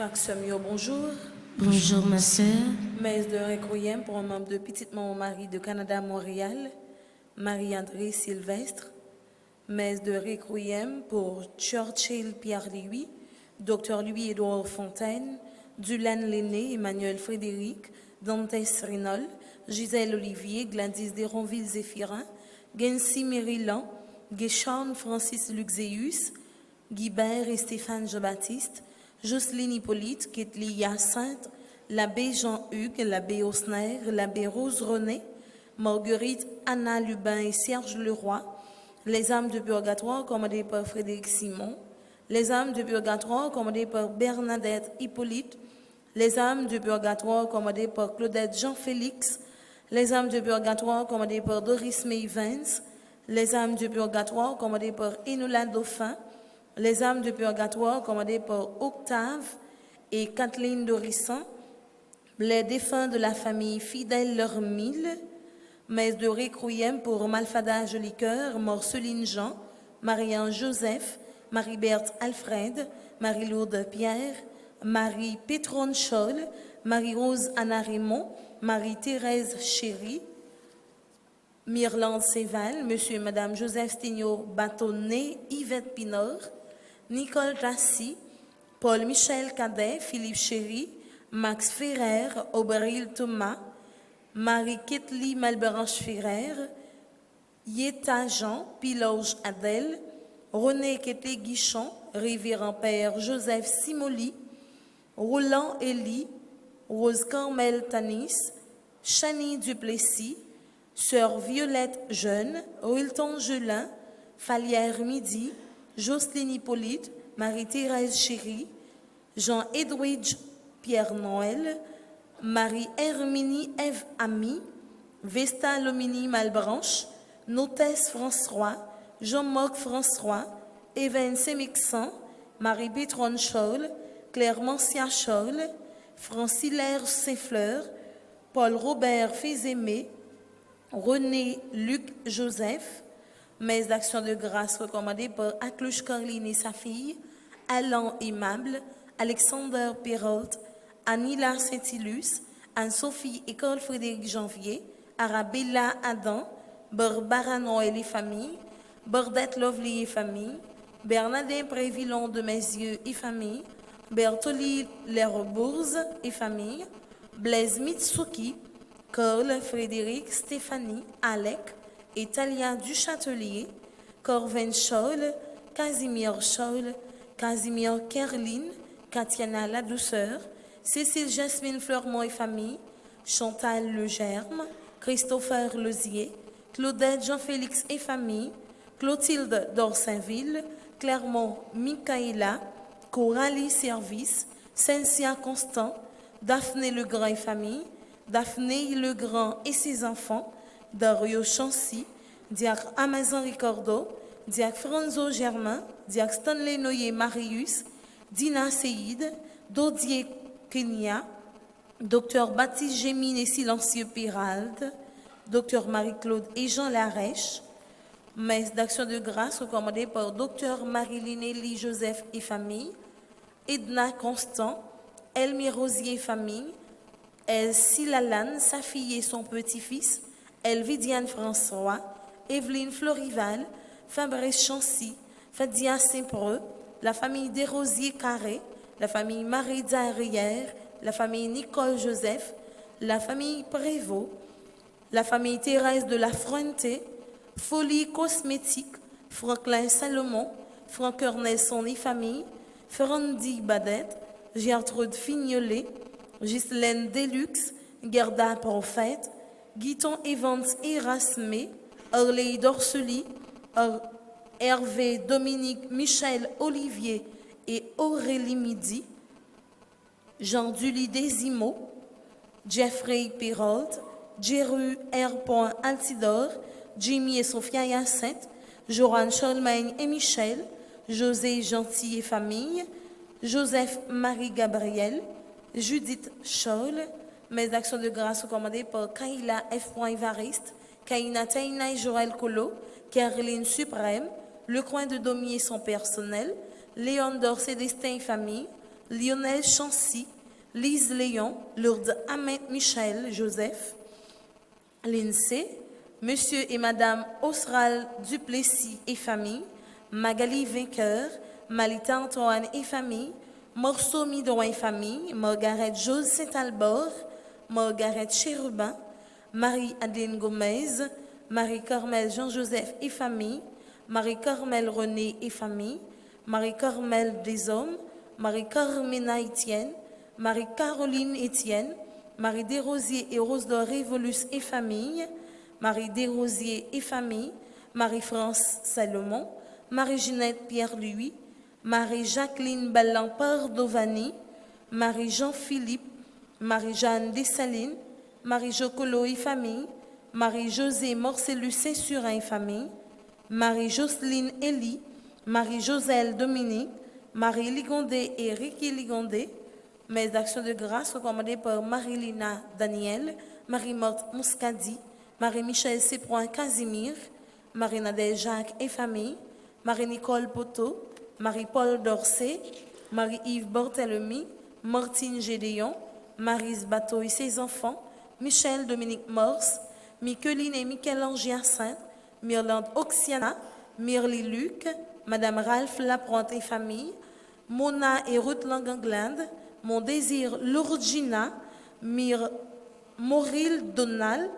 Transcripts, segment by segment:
Frère Samuel, bonjour. Bonjour ma sœur. Messe de Requiem pour un membre de Petite Maman Marie de Canada, Montréal, Marie-André Sylvestre. Messe de Requiem pour Churchill Pierre-Louis, Dr Louis-Édouard Fontaine, Dulaine Lenné, Emmanuel Frédéric, Dantes Rinol, Gisèle Olivier, Gladys Desronville-Zéphirin, Gensi Mérilan, Guéchan Francis Luxéus, Guibert et Stéphane Jean-Baptiste, Jocelyne Hippolyte, Ketli Hyacinthe, l'abbé Jean-Hugues, l'abbé Osner, l'abbé Rose René, Marguerite Anna Lubin et Serge Leroy, les âmes de purgatoire commandées par Frédéric Simon, les âmes de purgatoire commandées par Bernadette Hippolyte, les âmes de purgatoire commandées par Claudette Jean-Félix, les âmes de purgatoire commandées par Doris May Vance, les âmes de purgatoire commandées par Enola Dauphin, les âmes de purgatoire commandées par Octave et Kathleen Dorisson, les défunts de la famille fidèle leur mille, messe de Requiem pour Malfada Jolicoeur, Marceline Jean, Marie-Anne Joseph, Marie-Berthe Alfred, Marie-Lourdes Pierre, Marie Pétronne Scholl, Marie-Rose Anna Raymond, Marie-Thérèse Chéry, Myrlande Séval, Monsieur et Madame Joseph Stigno Bâtonnet, Yvette Pinor, Nicole Rassi, Paul-Michel Cadet, Philippe Chéry, Max Ferrer, Auberil Thomas, Marie-Ketli Malbranche-Ferrer, Yeta Jean, Piloge Adèle, René Ketli Guichon, Révérend Père Joseph Simoli, Roland Elie, Rose Carmel Tanis, Chani Duplessis, Sœur Violette Jeune, Wilton Gelin, Falière Midi, Jocelyne Hippolyte, Marie-Thérèse Chéry, Jean-Edwidge Pierre-Noël, Marie-Herminie Ève Ami, Vesta Lomini Malbranche, Notesse François, Jean-Marc François, Even Semixan, Marie-Pétronne Scholl, Claire-Mancia Scholl, Francilaire Saint-Fleur, Paul-Robert Fézémé, René Luc Joseph, messe d'action de grâce recommandée par Acluche Caroline et sa fille, Alain Aimable, Alexander Perrault, Anila Saint-Ilus, Anne-Sophie École Frédéric Janvier, Arabella Adam, Barbara Noël et famille, Bordette Lovely et famille, Bernardin Prévillon de Mézieux et famille, Bertoli Lerbourze et famille, Blaise Mitsuki, Cole Frédéric, Stéphanie, Alec et Talia Duchâtelier, Corvin Scholl, Casimir Scholl, Casimir Kerlin, Katiana Ladouceur, Cécile Jasmine Fleurmont et famille, Chantal Legerme, Christopher Lezier, Claudette Jean-Félix et famille, Clotilde d'Orsainville, Clermont Michaela, Coralie Service, Cynthia Constant, Daphné Legrand et famille, Daphné Legrand et ses enfants, Dario Chancy, Diacre Amazon Ricordo, Diacre Franzo Germain, Diacre Stanley Noyer Marius, Dina Seïd, Dodier Kenya, Docteur Baptiste Gémine et Silencieux Piralde, Docteur Marie-Claude et Jean Larèche, messe d'action de grâce recommandée par Docteur Marie-Linélie Joseph et famille, Edna Constant, Elmi Rosier famille, Elsie Lalanne, sa fille et son petit-fils, Elvidiane François, Evelyne Florival, Fabrice Chancy, Fadia Saint-Preux, la famille Desrosiers Carré, la famille Marie Darière, la famille Nicole Joseph, la famille Prévost, la famille Thérèse de la Fuente, Folie Cosmétique, Franklin Salomon, Franck Nelson et famille, Ferrandi Badette, Gertrude Fignolet, Ghislaine Deluxe, Gerda Prophète, Guiton Evans Erasmé, Orley Dorsely, Hervé Dominique Michel Olivier et Aurélie Midi, Jean-Duly Desimo, Jeffrey Perrault, Jeru R. Altidore, Jimmy et Sophia Hyacinthe, Joran Charlemagne et Michel, José Gentil et famille, Joseph Marie Gabriel, Judith Scholl. Mes actions de grâce sont commandées par Kaila F. Evariste, Kaina Taina et Joël Colo, Caroline Suprême, Le Coin de Domi et son personnel, Léon Dorcé Destin et famille, Lionel Chancy, Lise Léon, Lourdes Ahmed Michel Joseph, l'INSEE, Monsieur et Madame Osral Duplessis et famille, Magali Vainqueur, Malita Antoine et famille, Morceau Midon et famille, Margaret Jose Saint-Albor, Margaret Chérubin, Marie-Adeline Gomez, Marie-Carmel Jean-Joseph et famille, Marie-Carmel René et famille, Marie-Carmel Deshommes, Marie-Carmena Étienne, Marie-Caroline Étienne, Marie Desrosiers et Rose d'Or Révolus et famille, Marie Desrosiers et famille, Marie-France Salomon, Marie-Ginette Pierre-Louis, Marie-Jacqueline Ballampard-Dovani, Marie-Jean-Philippe, Marie-Jeanne Dessalines, Marie-Jocolo et famille, Marie-José Morcellus Saint-Surin et famille, Marie-Jocelyne Elie, Marie-Joselle Dominique, Marie Ligondé et Ricky Ligondé. Mes actions de grâce sont commandées par Marie-Lina Daniel, Marie-Morte Mouskadi, Marie-Michel Séproin Casimir, Marie-Nadège Jacques et famille, Marie-Nicole Poteau, Marie-Paul Dorsey, Marie-Yves Borthelemy, Martine Gédéon, Marise Bateau et ses enfants, Michel Dominique Morse, Micheline et Michel-Ange Hyacinthe, Myrlande Oxiana, Mirly Luc, Madame Ralph Laprante et famille, Mona et Ruth Langanglande, Mon Désir Lourgina, Mauril Donald,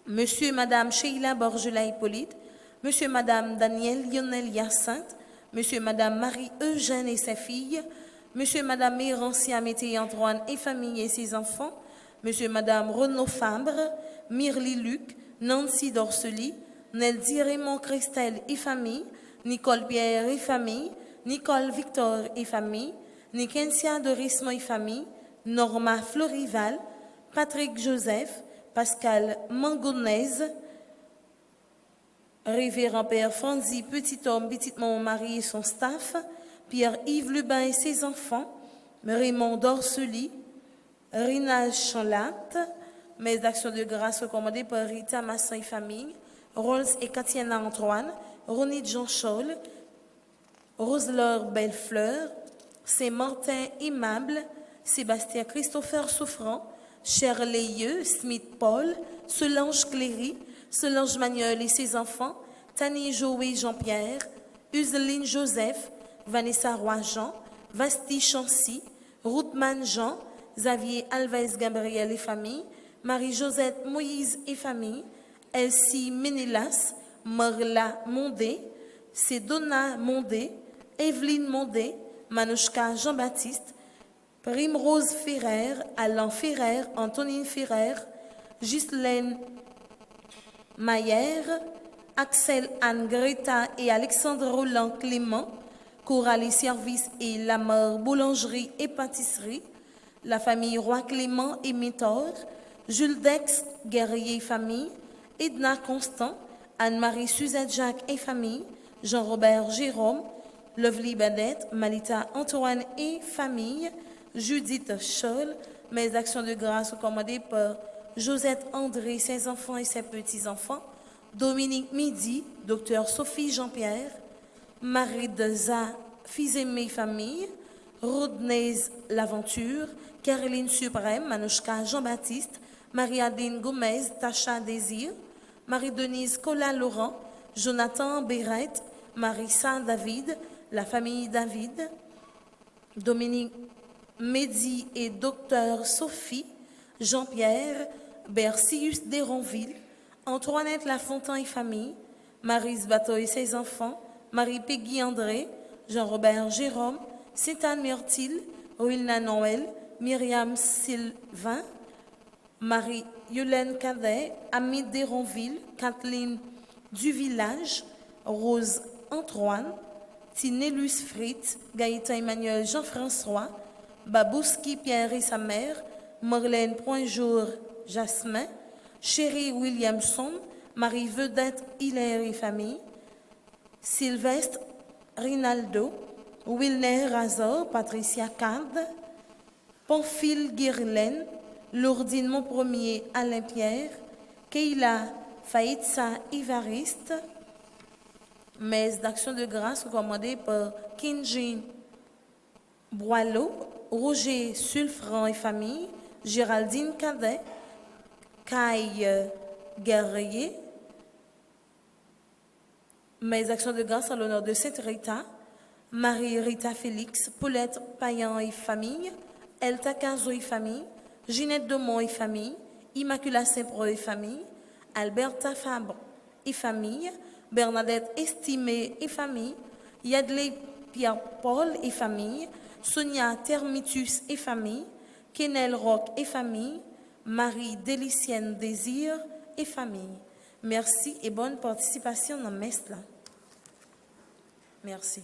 Monsieur et Madame Sheila Borgela Hippolyte, Monsieur et Madame Daniel Lionel Hyacinthe, Monsieur et Madame Marie-Eugène et sa fille, Monsieur et Madame Mérancia Mété Antoine et famille et ses enfants, Monsieur et Madame Renaud Fabre, Mirly Luc, Nancy Dorsely, Neldy Raymond Christelle et famille, Nicole Pierre et famille, Nicole Victor et famille, Nikensia Dorismo et famille, Norma Florival, Patrick Joseph, Pascal Mangonèse, Révérend Père Franzi Petit-Homme, Petite-Maman Marie et son staff, Pierre-Yves Lubin et ses enfants, Raymond Dorsely, Rina Chanlat. Mes actions de grâce recommandées par Rita Masson et famille, Rolls et Katiana Antoine, Ronit Jean Scholl, Roseleur Bellefleur, Saint-Martin Aimable, Sébastien Christopher Souffrant, Cherleyeux, Smith Paul, Solange Cléry, Solange Magnol et ses enfants, Tani Joé Jean-Pierre, Useline Joseph, Vanessa Roy-Jean, Vasti Chancy, Ruthman Jean, Xavier Alves Gabriel et famille, Marie-Josette Moïse et famille, Elsie Ménélas, Morla Mondé, Cédona Mondé, Evelyne Mondé, Manouchka Jean-Baptiste, Primrose Ferrer, Alain Ferrer, Antonine Ferrer, Ghislaine Mayer, Axel Anne Greta et Alexandre Roland Clément, Coralie Service et Lamar Boulangerie et Pâtisserie, la famille Roi Clément et Méthor, Jules Dex Guerrier et famille, Edna Constant, Anne-Marie Suzette Jacques et famille, Jean-Robert Jérôme, Lovely Badette, Malita Antoine et famille, Judith Scholl. Mes actions de grâce sont commandées par Josette André, ses enfants et ses petits-enfants, Dominique Midi, Docteur Sophie Jean-Pierre, Marie Deza, fils aimé famille, Rodney L'Aventure, Caroline Suprême, Manouchka Jean-Baptiste, Marie-Adeline Gomez, Tacha Désir, Marie-Denise Collat-Laurent, Jonathan Béret, Marissa David, la famille David, Dominique Mehdi et Docteur Sophie, Jean-Pierre, Bercius Desronville, Antoinette Lafontaine et famille, Maryse Bateau et ses enfants, Marie-Peggy André, Jean-Robert Jérôme, Cétane Myrtille, Wilna Noël, Myriam Sylvain, Marie-Yolène Cadet, Amit Desronville, Kathleen Duvillage, Rose Antoine, Tinélus Fritz, Gaëtan Emmanuel Jean-François, Babouski Pierre et sa mère, Marlène Poinjour Jasmin, Chérie Williamson, Marie Vedette Hilaire et famille, Sylvestre Rinaldo, Wilner Razor, Patricia Card, Pamphile Guirlaine, Lourdine Montpremier, Alain Pierre, Keila Faïtsa Ivariste, messe d'action de grâce commandée par Kinjin Boileau, Roger Sulfran et famille, Géraldine Cadet, Caille Guerrier, messe d'action de grâce en l'honneur de Sainte Rita, Marie-Rita Félix, Paulette Payan et famille, Elta Cazo et famille, Ginette Demont et famille, Immaculata Saint-Pro et famille, Alberta Fabre et famille, Bernadette Estimé et famille, Yadley Pierre-Paul et famille, Sonia Termitus et famille, Kenel Rock et famille, Marie Délicienne Désir et famille. Merci et bonne participation dans messe là. Merci.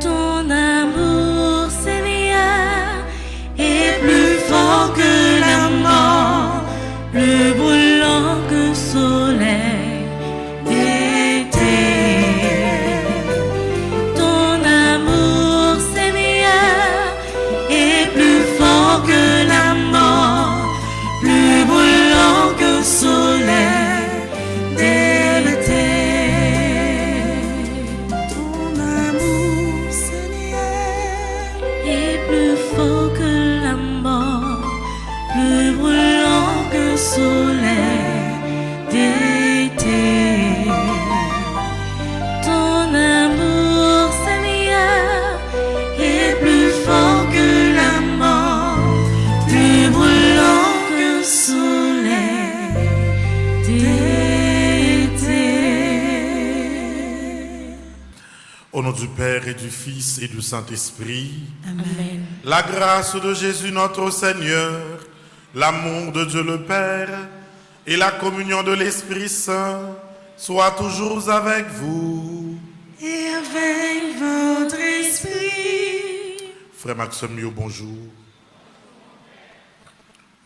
Ton amour, Seigneur, soleil d'été. Ton amour, Seigneur, est plus fort que la mort, plus brûlant qu'un soleil d'été. Au nom du Père et du Fils et du Saint-Esprit, Amen. la grâce de Jésus notre Seigneur, l'amour de Dieu le Père et la communion de l'Esprit Saint soient toujours avec vous. Et avec votre esprit. Frère Maxime, bonjour.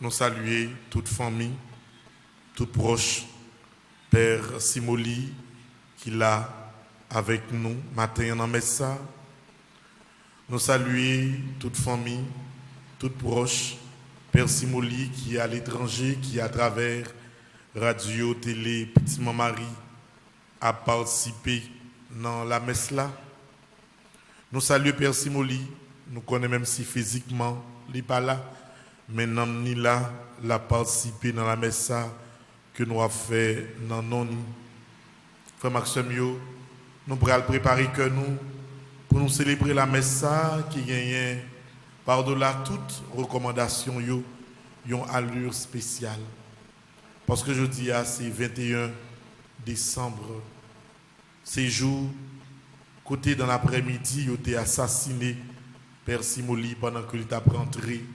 Nous saluons toute famille, toute proche, Père Simoli, qui l'a avec nous matin en messa. Nous saluons toute famille, toute proche, Père Simoli qui est à l'étranger, qui à travers radio, télé, Petit Marie a participé dans la messe là. Nous saluons Père Simoli, nous connaissons même si physiquement il n'est pas là, mais nous ni là, l'a participé dans la messe que nous avons fait dans non. Frère Maxime, nous pourrons préparer que nous pour nous célébrer la messe qui gagne par-delà toute recommandation une allure spéciale. Parce que je dis c'est 21 décembre, ces jours, côté dans l'après-midi, il a été assassiné Père Simoli pendant qu'il était rentré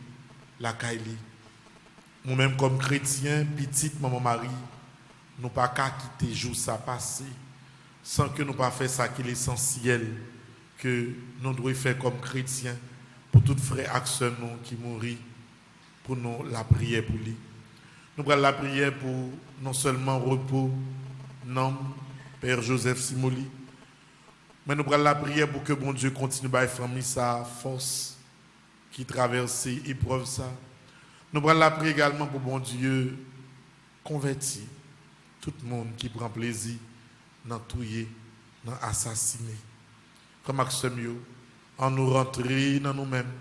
la Kaili. Nous-mêmes comme chrétiens, petite maman Marie, nous pas qu'à quitter jour ça passé sans que nous pas faire ça qui est l'essentiel que nous devons faire comme chrétiens pour tous frères et sœurs qui mourent, pour nous la prière pour lui. Nous prenons la prière pour non seulement repos, non, Père Joseph Simoli, mais nous prenons la prière pour que bon Dieu continue à famille sa force qui traverse l'épreuve ça. Nous prenons la prière également pour bon Dieu convertir tout le monde qui prend plaisir dans touiller, dans assassiner. Comme Maxime, en nous rentrer dans nous-mêmes,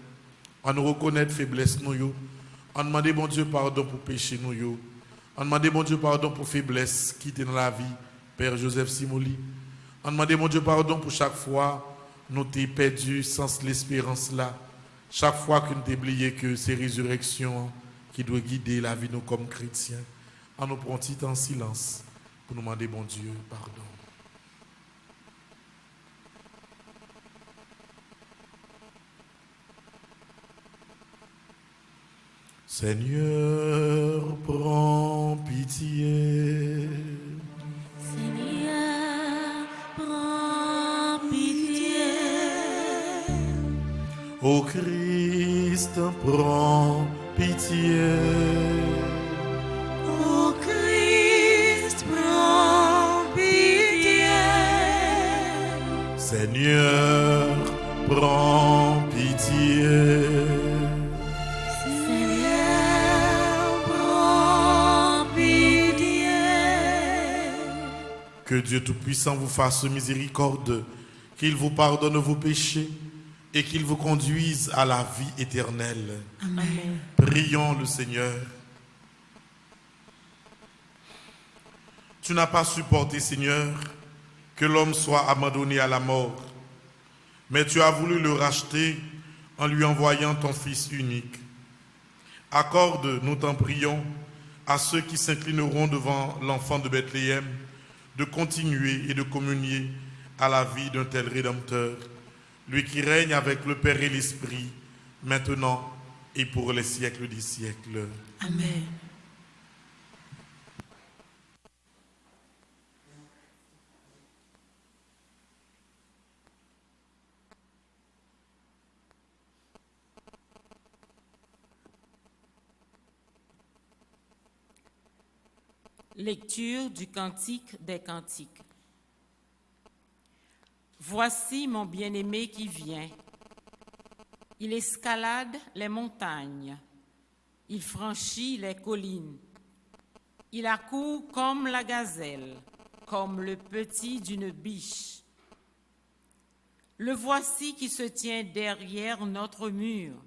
en nous reconnaître faiblesse nous, en demander bon Dieu pardon pour péché nous, en demander bon Dieu pardon pour faiblesse qui était dans la vie, Père Joseph Simoli, en demander bon Dieu pardon pour chaque fois nous t'ai perdu sans l'espérance là, chaque fois que nous t'ai oublié que c'est résurrection qui doit guider la vie nous comme chrétiens, en nous prenant en silence pour nous demander bon Dieu pardon. Seigneur, prends pitié. Seigneur, prends pitié. Ô Christ, prends pitié. Ô Christ, prends pitié. Seigneur, prends pitié. Que Dieu Tout-Puissant vous fasse miséricorde, qu'il vous pardonne vos péchés et qu'il vous conduise à la vie éternelle. Amen. Prions le Seigneur. Tu n'as pas supporté, Seigneur, que l'homme soit abandonné à la mort, mais tu as voulu le racheter en lui envoyant ton Fils unique. Accorde, nous t'en prions, à ceux qui s'inclineront devant l'enfant de Bethléem, de continuer et de communier à la vie d'un tel Rédempteur, lui qui règne avec le Père et l'Esprit, maintenant et pour les siècles des siècles. Amen. Lecture du Cantique des Cantiques. Voici mon bien-aimé qui vient. Il escalade les montagnes. Il franchit les collines. Il accourt comme la gazelle, comme le petit d'une biche. Le voici qui se tient derrière notre mur.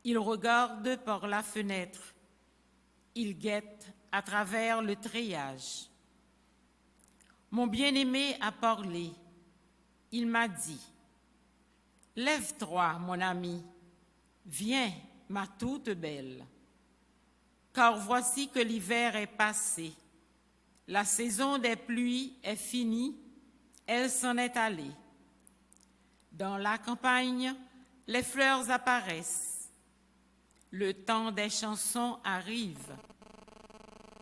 Il regarde par la fenêtre. Il guette à travers le treillage. Mon bien-aimé a parlé. Il m'a dit, « Lève-toi, mon ami, viens, ma toute belle. Car voici que l'hiver est passé, la saison des pluies est finie, elle s'en est allée. Dans la campagne, les fleurs apparaissent. Le temps des chansons arrive.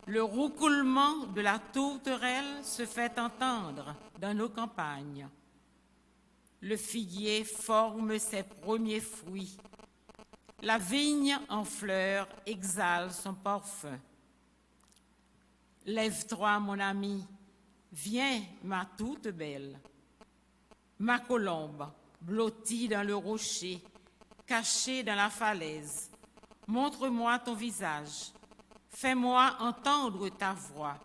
Le roucoulement de la tourterelle se fait entendre dans nos campagnes. Le figuier forme ses premiers fruits. La vigne en fleurs exhale son parfum. Lève-toi, mon ami, viens, ma toute belle. Ma colombe, blottie dans le rocher, cachée dans la falaise, montre-moi ton visage. Fais-moi entendre ta voix,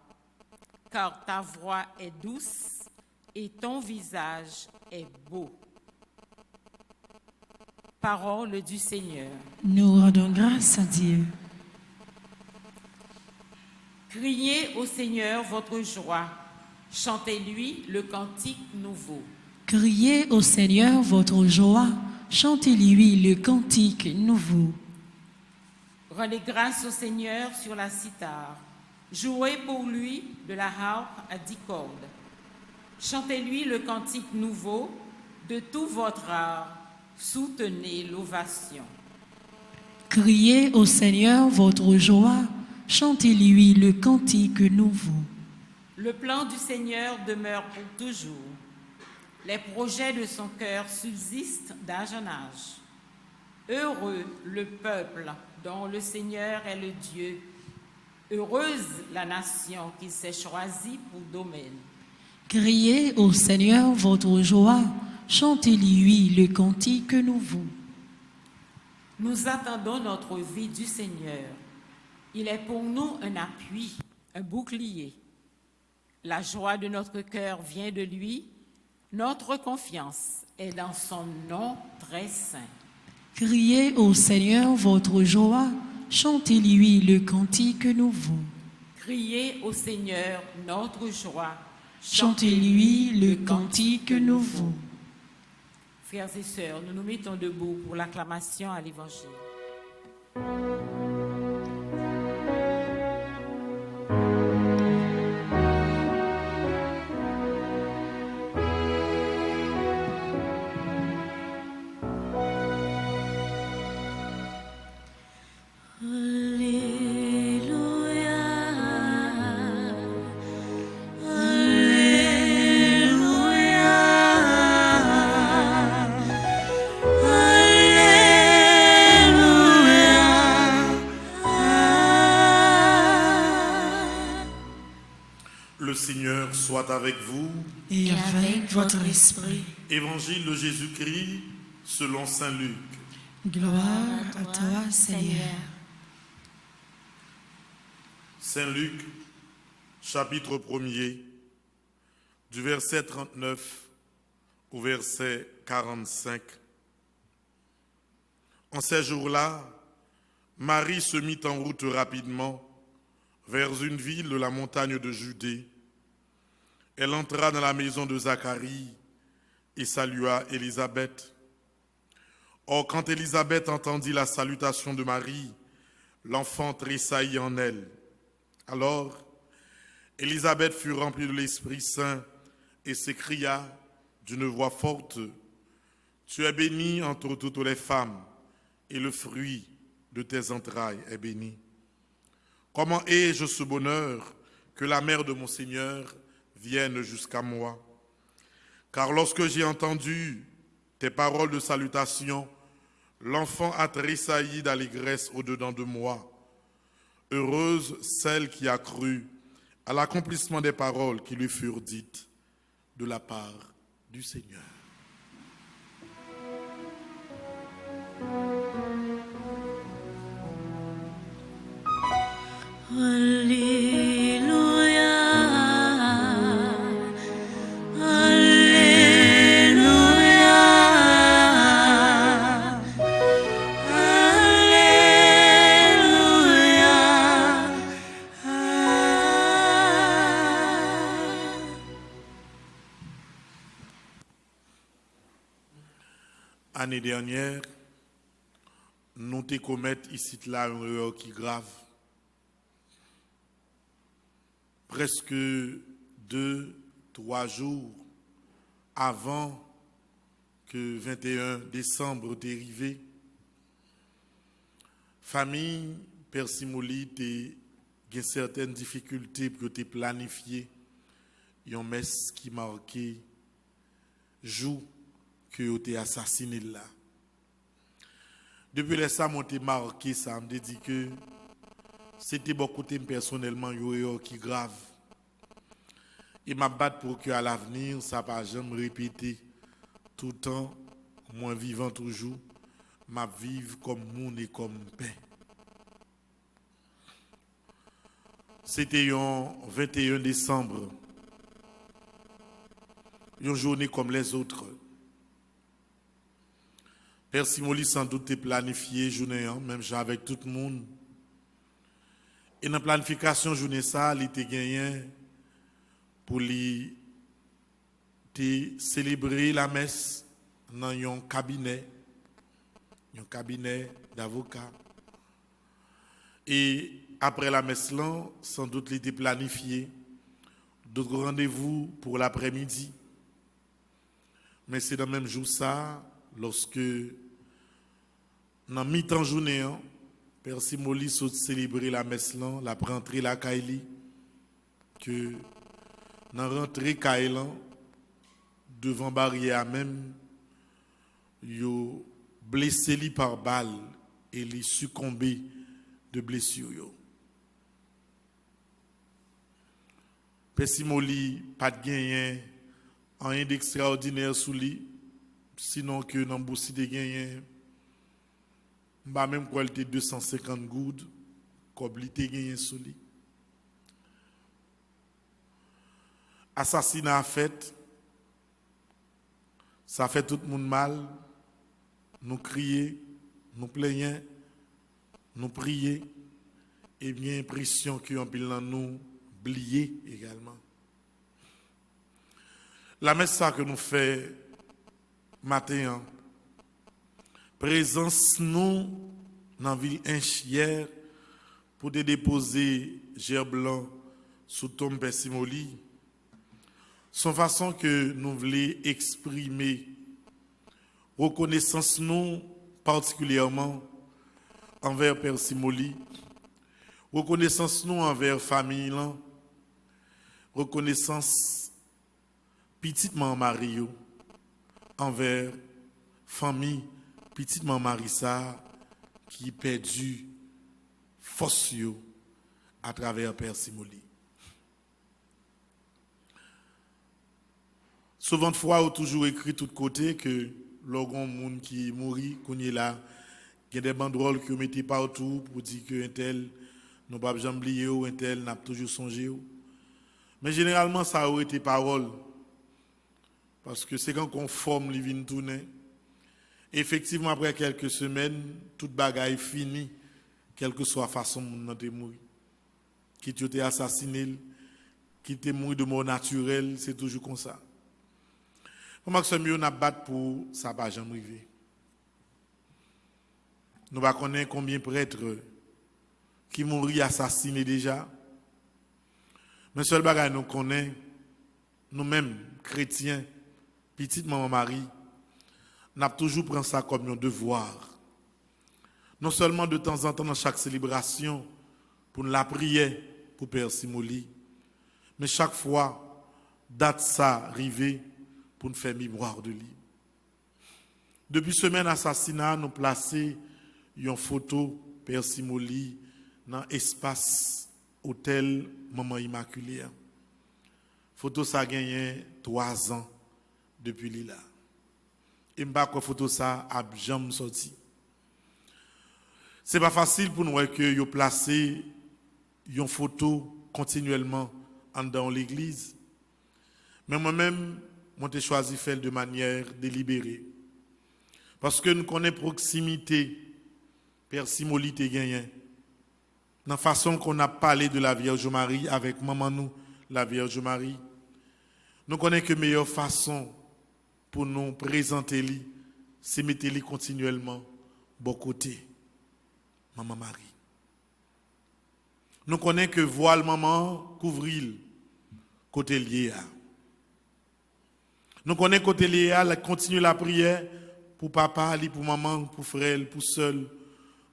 car ta voix est douce et ton visage est beau. Parole du Seigneur. Nous rendons grâce à Dieu. Criez au Seigneur votre joie, chantez-lui le cantique nouveau. Criez au Seigneur votre joie, chantez-lui le cantique nouveau. Rendez grâce au Seigneur sur la cithare. Jouez pour lui de la harpe à 10 cordes. Chantez-lui le cantique nouveau de tout votre art. Soutenez l'ovation. Criez au Seigneur votre joie, chantez-lui le cantique nouveau. Le plan du Seigneur demeure pour toujours. Les projets de son cœur subsistent d'âge en âge. Heureux le peuple dont le Seigneur est le Dieu. Heureuse la nation qu'il s'est choisie pour domaine. Criez au Seigneur votre joie, chantez-lui le cantique nouveau. Nous attendons notre vie du Seigneur. Il est pour nous un appui, un bouclier. La joie de notre cœur vient de lui. Notre confiance est dans son nom très saint. Criez au Seigneur votre joie, chantez-lui le cantique nouveau. Criez au Seigneur notre joie. Chantez-lui le cantique nouveau. Frères et sœurs, nous nous mettons debout pour l'acclamation à l'Évangile. Le Seigneur soit avec vous. Et avec votre esprit. Évangile de Jésus-Christ selon saint Luc. Gloire à toi, Seigneur. Saint Luc, chapitre 1er, du verset 39 au verset 45. En ces jours-là, Marie se mit en route rapidement vers une ville de la montagne de Judée. Elle entra dans la maison de Zacharie et salua Élisabeth. Or, quand Élisabeth entendit la salutation de Marie, l'enfant tressaillit en elle. Alors, Élisabeth fut remplie de l'Esprit Saint et s'écria d'une voix forte, « Tu es bénie entre toutes les femmes, et le fruit de tes entrailles est béni. Comment ai-je ce bonheur que la mère de mon Seigneur vienne jusqu'à moi? Car lorsque j'ai entendu tes paroles de salutation, l'enfant a tressailli d'allégresse au-dedans de moi. Heureuse celle qui a cru à l'accomplissement des paroles qui lui furent dites de la part du Seigneur. » Alléluia, Alléluia, Alléluia, L'année dernière, nous te commettre ici là une erreur qui est grave. Presque 2-3 jours avant que 21 décembre t'est arrivé, famille Persimoli a certaines difficultés pour te planifier une messe qui marquait jour que vous avez assassiné là. Depuis ça, moi t'ai marqué ça, me dit que c'était beaucoup de personnellement une erreur qui grave. Et m'a battre pour que à l'avenir ça pas jamais répéter tout le temps, moi vivant toujours, m'a vivre comme monde et comme paix. C'était un 21 décembre, une journée comme les autres. Persimoli sans doute est planifié journée, même avec tout le monde. Et dans la planification journée ça, il était gagné pour célébrer la messe dans un cabinet d'avocats. Et après la messe là, sans doute il était planifié d'autres rendez-vous pour l'après-midi. Mais c'est dans le même jour ça, lorsque dans mi-temps journée, Persimoli saute célébrer la messe là, la rentrée la Kaili, que dans rentrée Kaili devant barrière même, yo blessé li par balle et li succombé de blessure yo. Persimoli pas de gagné rien d'extraordinaire sous lui, sinon que dans boursi de gagné bah même quoi il était 250 goudes comme il était gagné sous lui. Assassinat fait, ça fait tout le monde mal. Nous crier, nous plaignons, nous prier, et bien impression qu'on peut nous oublier également. La messe ça que nous fait matin, présence nous dans la ville hier pour te déposer gerbe blanc sous tombe Persimoli. Son façon que nous voulons exprimer reconnaissance nous particulièrement envers Persimoli, reconnaissance nous envers famille, reconnaissance petitement Mario envers famille petitement Marissa qui perdu force à travers Persimoli. Souvent de fois, on toujours écrit tout côté que l'orgon monde qui mourit, qu'on est là, il y a des banderoles qui mettent partout pour dire que un tel n'a pas jamais oublié ou un tel n'a toujours songé. Mais généralement, ça aurait été parole. Parce que c'est quand on forme les vignes tourner. Effectivement, après quelques semaines, toute bagaille finie, quelle que soit la façon dont tu es mort. Qui tu t'es assassiné, qui t'es mort de mort naturelle, c'est toujours comme ça. Comment que ce mieux n'a battu pour ça va jamais arriver. Nous va connaître combien de prêtres qui mourent assassinés déjà. Mais seul bagage nous connaît, nous-mêmes chrétiens, petite maman Marie, n'a toujours pris ça comme un devoir. Non seulement de temps en temps dans chaque célébration pour la prière pour Persimoli, mais chaque fois date ça arrivé pour nous faire mémoire de lui. Depuis semaine assassinat, nous plaçons une photo Persimoli dans l'espace hôtel Maman Immaculée. Photo ça a gagné 3 ans depuis là. Et m'pa quoi photo ça a jamais sorti. C'est pas facile pour nous que yo placer une photo continuellement dans l'église. Mais moi-même, j'ai choisi de faire de manière délibérée. Parce que nous connaissons proximité, Persimoli te gagné. Dans la façon qu'on a parlé de la Vierge Marie avec maman nous, la Vierge Marie, nous connaissons que la meilleure façon pour nous présenter lui, c'est mettez-les continuellement bon côté. Maman Marie. Nous connaissons que voile maman couvrir côté lié. Nous connaissons côté lié, continue la prière pour papa, pour maman, pour frère, pour seul,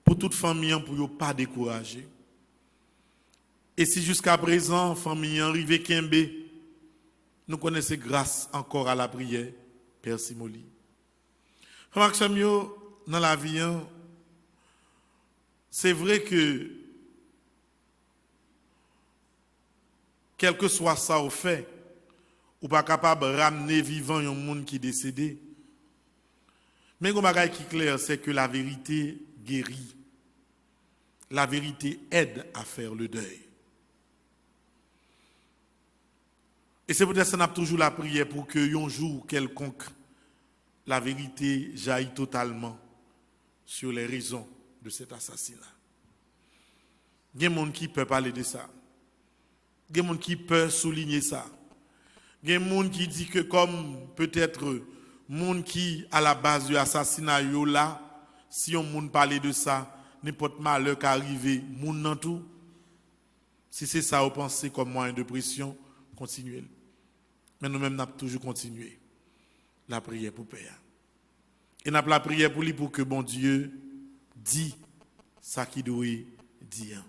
pour toute famille, pour ne pas décourager. Et si jusqu'à présent, famille arrivée Kembe, nous connaissons grâce encore à la prière, Père Simoli. Frère Samuel, dans la vie, c'est vrai que, quel que soit ça au fait, ou pas capable de ramener vivant un monde qui est décédé. Mais ce qui est clair, c'est que la vérité guérit. La vérité aide à faire le deuil. Et c'est peut-être que ça n'a toujours la prière pour que un jour quelconque, la vérité jaillit totalement sur les raisons de cet assassinat. Il y a des gens qui peuvent parler de ça. Il y a des gens qui peuvent souligner ça. Il y a des gens qui disent que comme peut-être monde qui à la base du assassinat là, si on monde parler de ça, n'importe malheur qui arrive, monde dans tout. Si c'est ça vous pensez comme moyen de pression, continuez. Mais nous-mêmes nous avons toujours continué la prière pour Père. Et nous avons la prière pour lui pour que bon Dieu dit ça qu'il doit dire.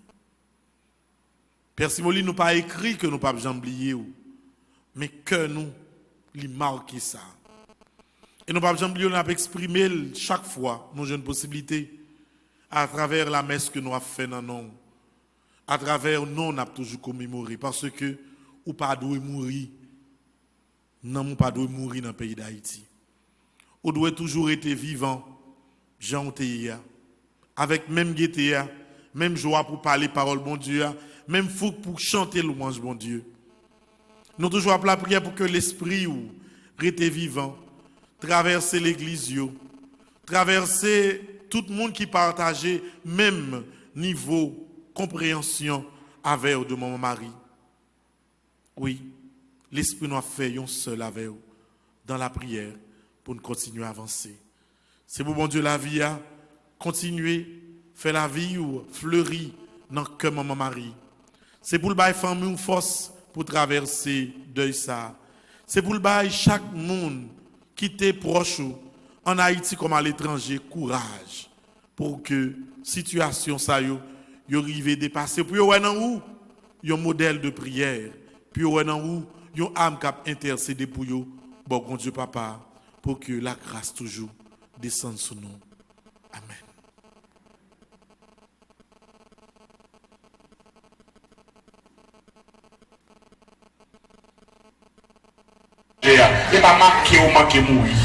Père Simoli nous pas écrit que nous pas jamais oublier, mais que nous lui marquer ça. Et nous pas jamais oublier, nous avons exprimé chaque fois nos jeunes possibilités à travers la messe que nous avons fait dans nous. À travers nous, on a toujours commémoré parce que ou pas doit mourir. Non, on pas doit mourir dans le pays d'Haïti. On doit toujours être vivant, Jean Théa, avec même gaieté, même joie pour parler parole bon Dieu, même fou pour chanter louange bon Dieu. Nous toujours appelons la prière pour que l'esprit ou reste vivant, traverser l'église, traverser tout le monde qui partageait même niveau compréhension avec de maman Marie. Oui, l'esprit nous a fait un seul avec vous dans la prière pour nous continuer à avancer. C'est pour bon Dieu la vie à continuer, faire la vie ou fleurir dans le cœur de maman Marie. C'est pour le bail famille une force pour traverser deuil ça. C'est pour le bail chaque monde qui était proche en Haïti comme à l'étranger courage pour que situation ça yo arrive dépasser pour yo dans où un modèle de prière puis yo dans où une âme cap intercéder pour yo bon Dieu papa pour que la grâce toujours descende sur nous. Amen. Et pas marqué ou manqué mourir.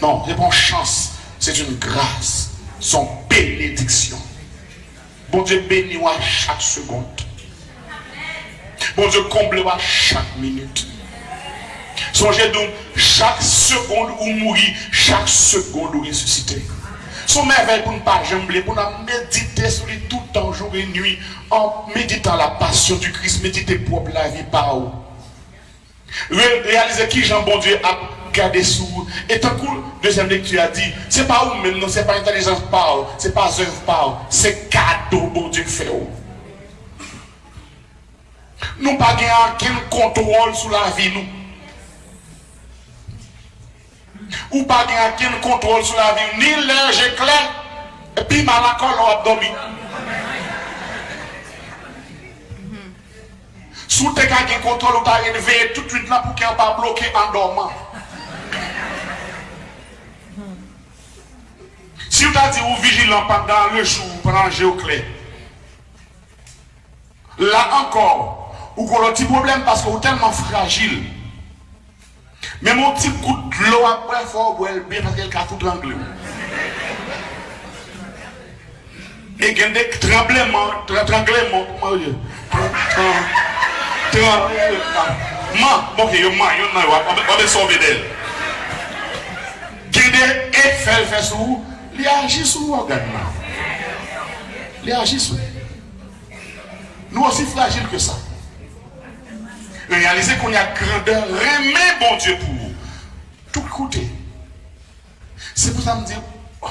Non, c'est pas une chance, c'est une grâce, son bénédiction. Bon Dieu bénit à chaque seconde. Bon Dieu comble à chaque minute. Songez donc, chaque seconde où mourir, chaque seconde où ressusciter. Son merveille pour ne pas jambler, pour nous méditer sur lui tout le temps, jour et nuit, en méditant la passion du Christ, méditer pour la vie par où. Réaliser qui Jean bon Dieu a gardé sous. Et tant que deuxième lecture a dit, c'est pas où même, non, c'est pas intelligence par où, c'est pas œuvre par où, c'est cadeau bon Dieu fait où. Nous pas aucun contrôle sur la vie nous. Ou pas aucun contrôle sur la vie, ni l'air clair, et puis malacol on a dormi. Sous tes cas qui contrôle, tu as réveillé tout de suite là pour qu'il n'y ait pas bloqué en dormant. Si tu as dit ou vigilant pendant le jour, pendant le géoclé, là encore, ou qu'on a un petit problème parce que vous êtes tellement fragile. Mais mon petit coup de l'eau après, il faut boire bien parce qu'elle a tout l'anglais. Et il y a des tremblements, ok, yo man, yo nan on va sauver d'elle. Qui des effets fait sous, il agit sous organe. Il agit sous. Nous aussi fragiles que ça. Réalisez qu'on y a grandeur, remet bon Dieu pour vous. Écoutez, c'est pour ça que je me dis, oh,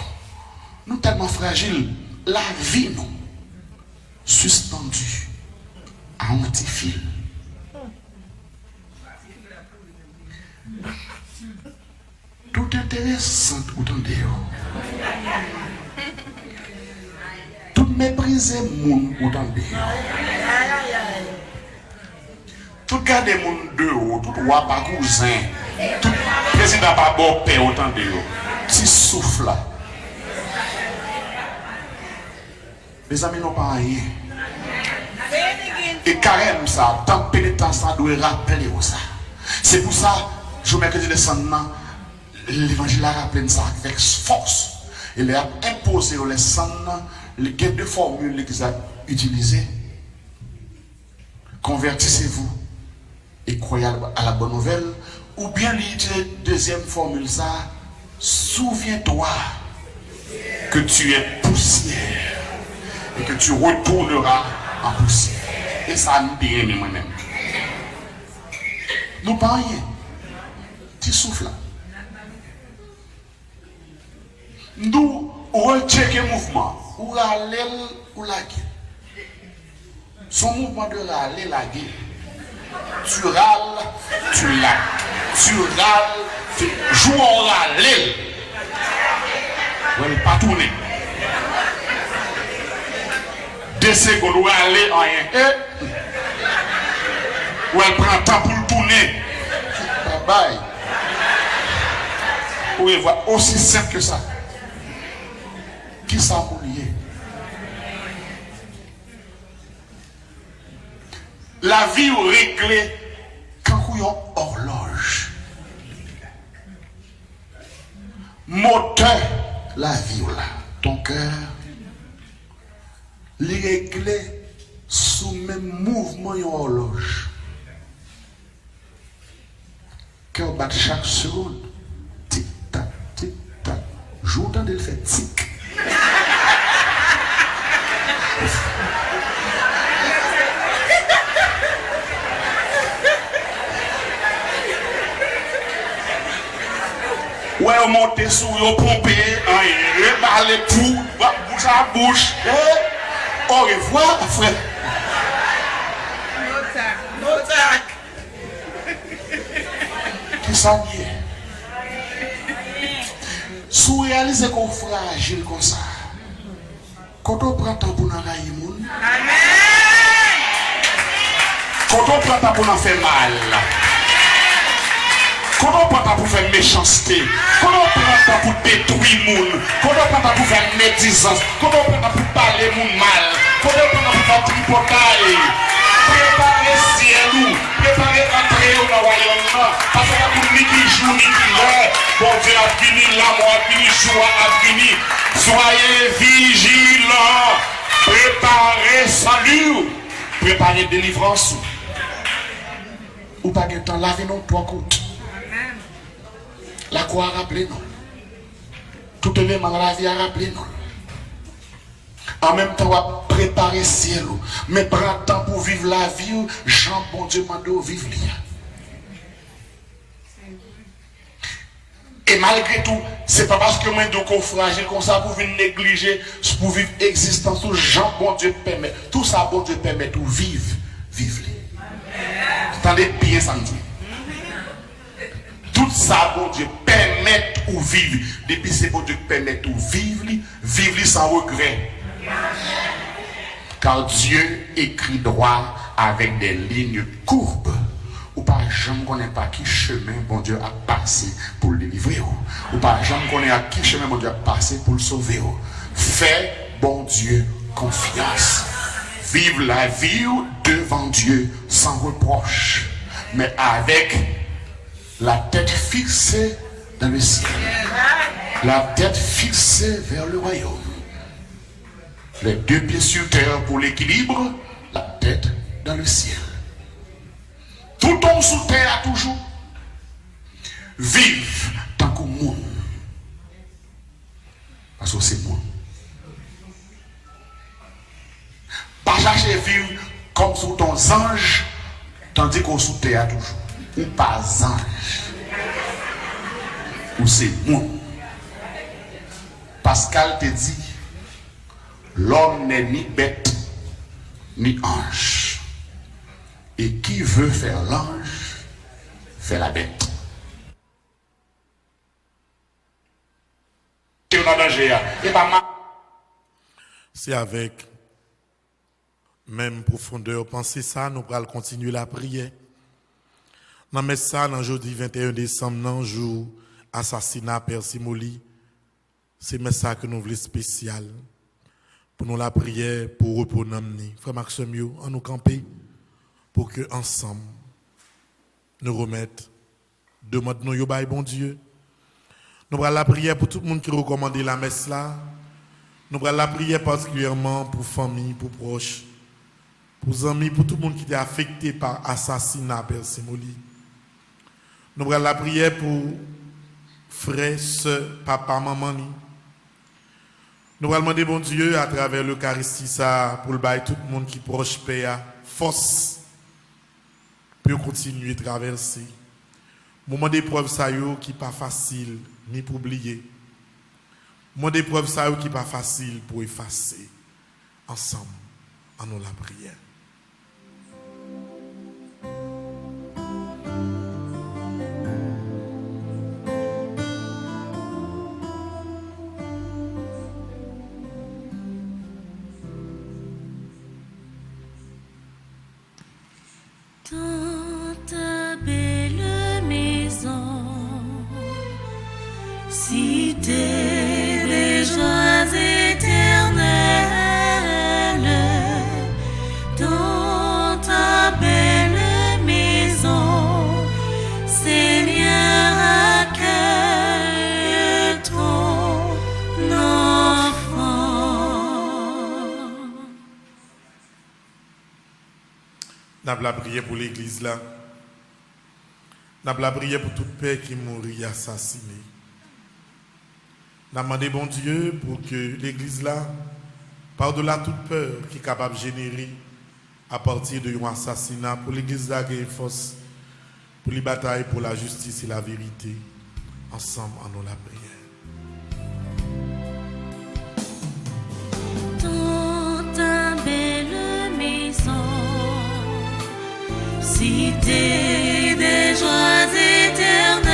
nous tellement fragiles, la vie nous, suspendue à un petit fil. Tout intéressant, autant de tout mépriser moun autant de tout garder moun de haut, tout roi pas cousin, tout président pas bon père autant de petit souffle là. Les amis n'ont pas rien. Et carême ça, tant pénitence ça doit rappeler ça. C'est pour ça, je mercredi descendant, l'évangile a rappelé ça avec force. Il a imposé aux descendants les deux formules qu'ils ont utilisées. Convertissez-vous et croyez à la bonne nouvelle. Ou bien l'utiliser deuxième formule ça, souviens-toi que tu es poussière et que tu retourneras en poussière. Et ça nous dit rien moi-même. Nous pas rien. Tu souffles. Nous rechecker le mouvement. Ou râler ou laguer. Son mouvement de râler, laguer. Tu râles, tu lagues. Tu râles, tu joues en râler. On n'est pas tourné. 2 secondes, ou râler en rien. Ou elle prend temps pour le tourner. Bye bye. Oui, voilà, aussi simple que ça. Qui ça pour lier? La vie est réglée quand il y a une horloge. Moteur, la vie là, ton cœur, les réglé sous même mouvement une horloge. Cœur bat chaque seconde. Tic tac, tic tac. Jour temps de le faire tic. Ouais, on monte sous, on pompe, on parle tout, bouche à bouche. Au revoir, frère. Notac. Qui ça y est? Sous réaliser qu'on fragile comme ça. Quand on prend temps pour nous railler moun. Quand on prend temps pour nous faire mal. Quand on prend temps pour faire méchanceté. Quand on prend temps pour détruire moun. Quand on prend temps pour faire médisance. Quand on prend temps pour parler moun mal. Quand on prend temps pour faire tripotaille. Préparez ciel ou. Préparez entrer au royaume. Parce que pour ni qui joue ni qui l'heure. Bon Dieu a fini, l'amour a fini, joie a fini. Soyez vigilants. Préparez salut. Préparez délivrance. Ou pas de temps, lavez nos 3 côtes. La croix a rappelé nous. Tout élément dans la vie a rappelé nous. En même temps, on va préparer ciel. Mais prends temps pour vivre la vie. Jean, bon Dieu, m'a dit vivre l'île. Et malgré tout, c'est pas parce que moi je suis fragile comme ça pour venir négliger, pour vivre l'existence où Jean, bon Dieu, permet. Tout ça, bon Dieu, permet tout vivre. Vivre. Attendez bien ça me dit. Tout ça, bon Dieu, permet ou vivre. Depuis c'est bon Dieu permet ou vivre, vivre sans regret. Car Dieu écrit droit avec des lignes courbes. Ou pas jamais connaît pas qui chemin bon Dieu a passé pour le délivrer. Ou pas jamais connaît à qui chemin bon Dieu a passé pour le sauver. Fais bon Dieu confiance. Vive la vie devant Dieu sans reproche, mais avec la tête fixée dans le ciel. La tête fixée vers le royaume. Les 2 pieds sur terre pour l'équilibre, la tête dans le ciel. Tout homme sous terre a toujours. Vive tant que monde. Parce que c'est monde. Pas chercher vivre comme sous ton ange, tandis qu'on sous terre a toujours. Ou pas ange. tout c'est moi. Pascal te dit, l'homme n'est ni bête ni ange. Et qui veut faire l'ange, fait la bête. C'est avec même profondeur, pensez ça, nous allons continuer la prière. Dans le ça, dans le jeudi 21 décembre, dans le jour assassinat Père Simoli, c'est ça que nous voulons spécial. Pour nous la prière, pour repos n'amener. Frère Maxime, on nous camper pour que ensemble nous remettre demande nous yo bail bon Dieu. Nous allons la prière pour tout le monde qui recommande la messe là. Nous allons la prière particulièrement pour famille, pour proches, pour amis, pour tout le monde qui est affecté par l'assassinat Père Simoli. Nous allons la prière pour frères, soeurs, papa, maman. Nous allons demander bon Dieu à travers l'Eucharistie ça pour le bail tout le monde qui prospère, force pour continuer à traverser. Moment d'épreuve ça yo qui pas facile ni pour oublier. Moment d'épreuve ça yo qui pas facile pour effacer. Ensemble, en nous la prière. Dans ta belle maison, cité des joies éternelles, dans ta belle maison, Seigneur, accueille ton enfant. Nous avons la prière pour l'église là. Nous avons la prière pour toute père qui mourit assassiné. Nous avons demandé bon Dieu pour que l'église là, par-delà toute peur qui est capable de générer à partir de un assassinat, pour l'église là qui ait force, pour les batailles, pour la justice et la vérité. Ensemble, en nous la prière. Dans ta belle maison, cité des joies éternelles,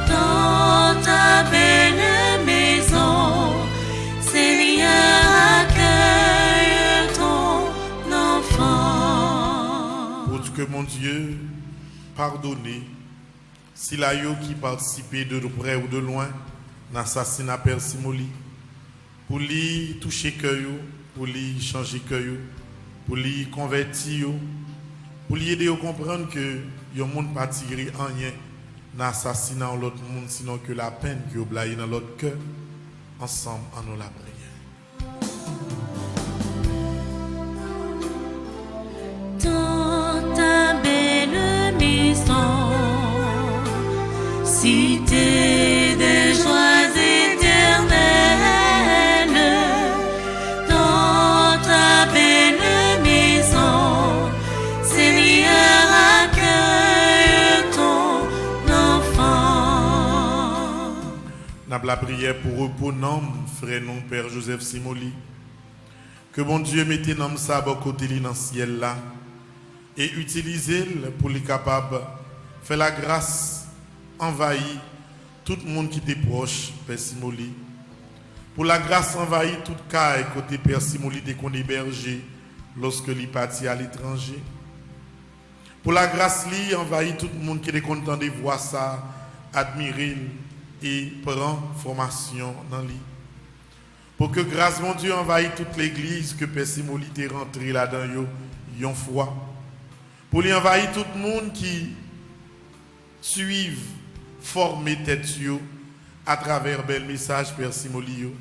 dans ta belle maison, Seigneur, accueille ton enfant. Pour que mon Dieu pardonne si la yo qui participait de près ou de loin dans l'assassinat Père Simoli, pour lui toucher cœur, pour lui changer cœur, pour lui convertir, pour lui aider à comprendre que le monde pas tiré en rien dans l'assassinat de l'autre monde, sinon que la peine qui est obligée dans l'autre cœur. Ensemble, en nous la prière. Dans ta belle maison, cité des joies éternelles, dans ta belle maison, Seigneur, accueille ton enfant. Nous avons la prière pour repos nom, frère non, Père Joseph Simoli. Que bon Dieu mette nom ça à côté dans le ciel là et utilise-le pour les capables faire la grâce envahir tout le monde qui était proche Père Simoli. Pour la grâce envahir tout cas côté Père Simoli dès qu'on hébergé lorsque il parti à l'étranger. Pour la grâce li envahir tout le monde qui est content de voir ça, admirer et prendre formation dans lui. Pour que grâce mon Dieu envahisse toute l'église que Père Simoli est rentré là-dedans yon foi. Pour lui envahir tout le monde qui suivent, former tête à travers bel message Père Simoli yo.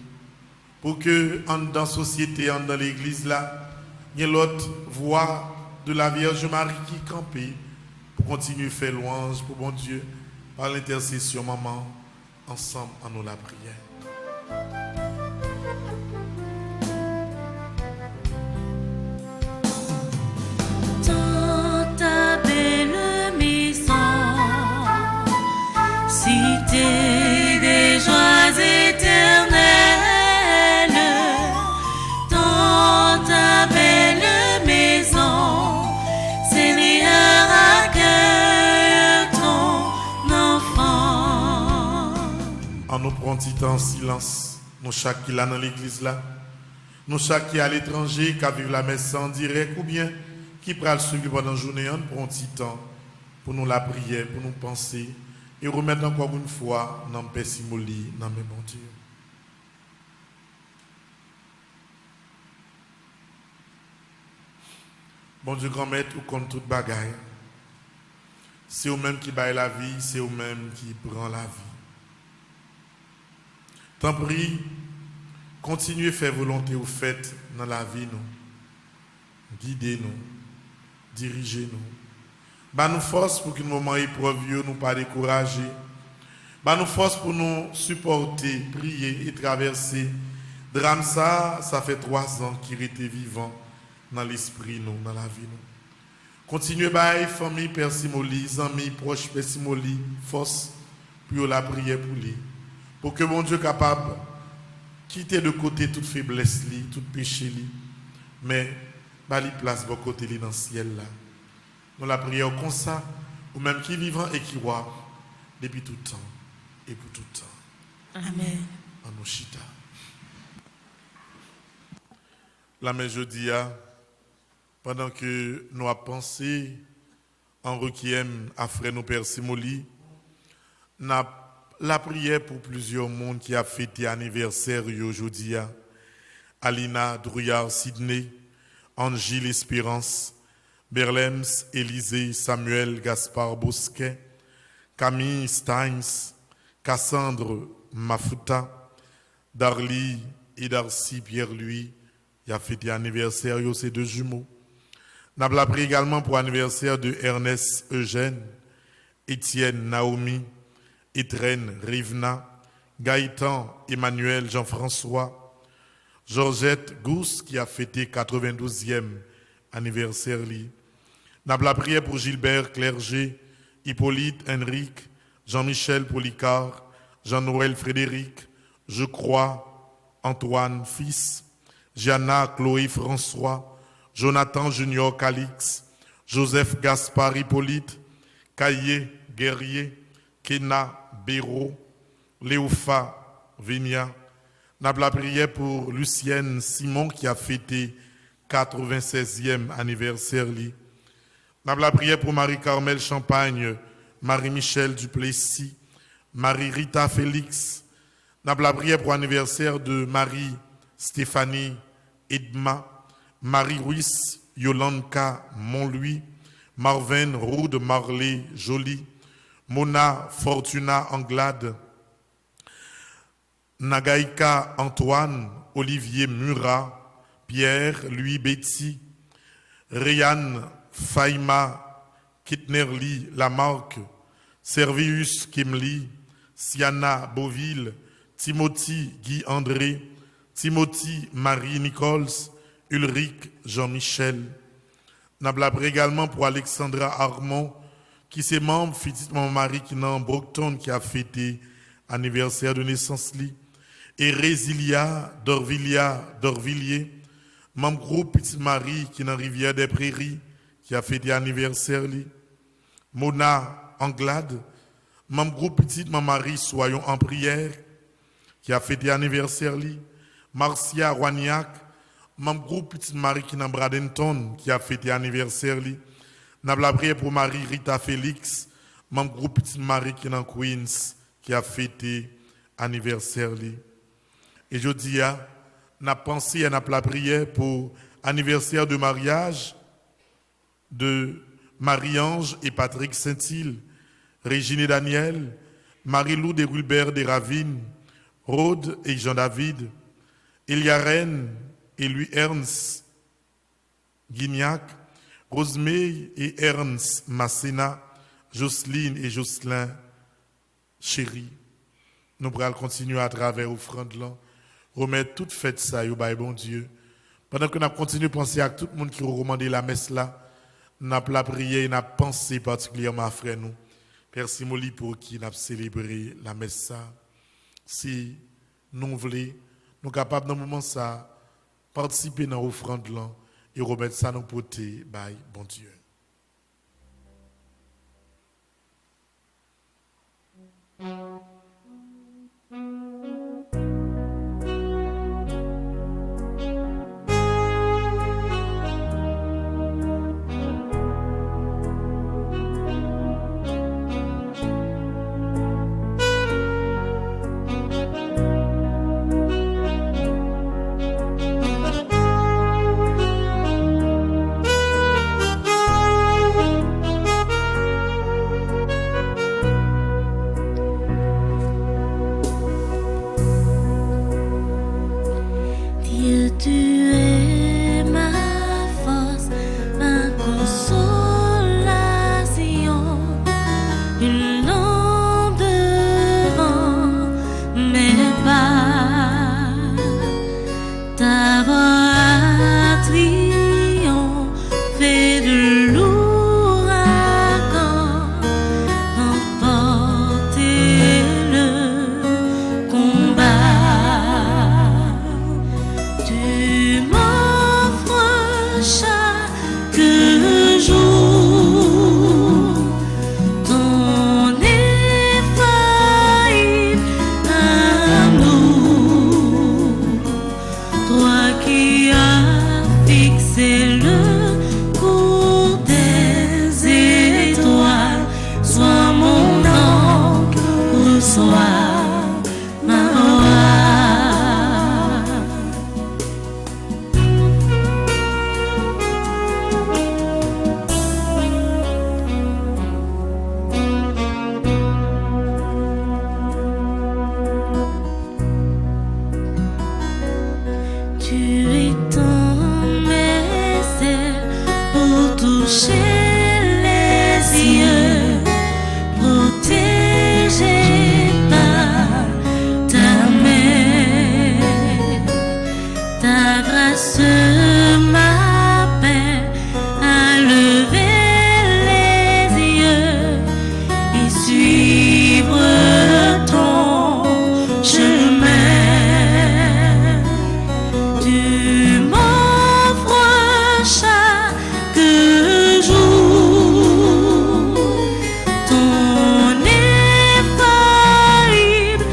Pour que dans la société, dans l'église là, il y ait l'autre voix de la Vierge Marie qui campe pour continuer à faire louange pour bon Dieu par l'intercession maman. Ensemble, en nous la prière. Dans ta belle maison, cité des joies éternelles, dans ta belle maison, Seigneur, accueille ton enfant. En nous prenant un petit temps en silence, nous chaque qui là dans l'église là, nous chaque qui est à l'étranger, qui a vu la messe en direct ou bien qui prend le suivre pendant la journée, on prend un petit temps pour nous la prière, pour nous penser et remettre encore une fois dans le Père Simoli, dans mes bon Dieu. Bon Dieu, grand maître, ou compte toute bagaille. C'est vous-même qui baille la vie, c'est vous-même qui prend la vie. T'en prie, continuez à faire volonté ou faites dans la vie, nous. Guidez-nous, dirigez-nous. Bah nous force pour qu'un moment épreuve nous pas décourager. Bah nous force pour nous supporter, prier et traverser. Drame ça fait 3 ans qu'il était vivant dans l'esprit, nous, dans la vie. Nous. Continuez, bah, famille Père Simoli, amis proches Père Simoli, force pour la prière pour lui. Pour que mon Dieu capable de quitter de côté toute faiblesse, tout péché, mais bah, il place de côté dans le ciel là. Nous la prière comme ça, ou même qui vivant et qui voit depuis tout temps et pour tout temps. Amen. En nous chita. La mère jeudi, pendant que nous avons pensé en requiem à frère nos Père Simoli, la prière pour plusieurs mondes qui a fêté anniversaire aujourd'hui. Alina Drouillard Sydney, Angile Espérance, Berlems, Élisée, Samuel, Gaspard Bosquet, Camille Steins, Cassandre Mafuta, Darly et Darcy Pierre-Louis, il a fêté anniversaire, ces 2 jumeaux. Nous avons appris également pour anniversaire de Ernest Eugène, Étienne Naomi, Étren Rivna, Gaëtan Emmanuel Jean-François, Georgette Gousse qui a fêté 92e anniversaire. Nous avons la prière pour Gilbert Clerget, Hippolyte Henrique, Jean-Michel Policard, Jean-Noël Frédéric, Je crois, Antoine Fils, Gianna Chloé François, Jonathan Junior Calix, Joseph Gaspard Hippolyte, Caillé Guerrier, Kena Béraud, Léofa Vigna. Nous avons la prière pour Lucienne Simon qui a fêté 96e anniversaire. Nous avons la prière pour Marie-Carmel Champagne, Marie-Michel Duplessis, Marie-Rita Félix. Nous avons la prière pour l'anniversaire de Marie-Stéphanie Edma, Marie-Ruiz Yolanka Montlouis, Marvin Roud Marley Joly, Mona Fortuna Anglade, Nagaïka Antoine, Olivier Murat, Pierre Louis Betty, Rayane Faima Kitnerly Lamarck, Servius Kimli, Siana Beauville, Timothy Guy André, Timothy Marie Nichols, Ulrich Jean-Michel. Nous avons également pour Alexandra Armand, qui est membre, petite maman Marie qui est dans Brockton, qui a fêté anniversaire de naissance. Et Résilia Dorvilliers, membre groupe Petite Marie qui est dans Rivière des Prairies, qui a fêté anniversaire. Mona Anglade, membre groupe Petite Maman Marie Soyons en prière, qui a fêté anniversaire. Marcia Roignac, membre groupe Petite Marie qui est dans Bradenton, qui a fêté anniversaire. Nous avons la prière pour Marie Rita Félix, membre groupe Petite Marie qui est dans Queens, qui a fêté anniversaire. Et je dis, nous avons pensé à la prière pour anniversaire de mariage de Marie-Ange et Patrick Saint-Île, Régine et Daniel, Marie-Lou de Rulbert de Ravine, Rode et Jean-David, Eliaren et Louis Ernst Guignac, Rosemée et Ernst Massena, Jocelyne et Jocelyn Chéri. Nous pourrons continuer à travers l'offrande là, remettre toute fête ça au bon Dieu. Pendant que nous continuons à penser à tout le monde qui a recommandé la messe là, nous avons la prière et nous avons pensé particulièrement à frère nous. Père Simoli pour qui nous avons célébré la messe. Si nous voulons, nous sommes capables dans ce moment ça participer dans l'offrande là et remettre ça dans le côté, bon Dieu. Dieu, tu es ma force, ma consolation, une lampe devant mes pas. Ta voix triomphée de l'ouragan, emporter le combat. Tu m'offres chaque jour ton infaillible amour, toi qui as fixé le cours des étoiles, sois mon ange ou sois ma voix. Tu étends mes ailes pour toucher les yeux, protégé par ta main. Ta grâce m'appelle à lever les yeux et suivre ton chemin. Tu m'offres chaque jour ton infaillible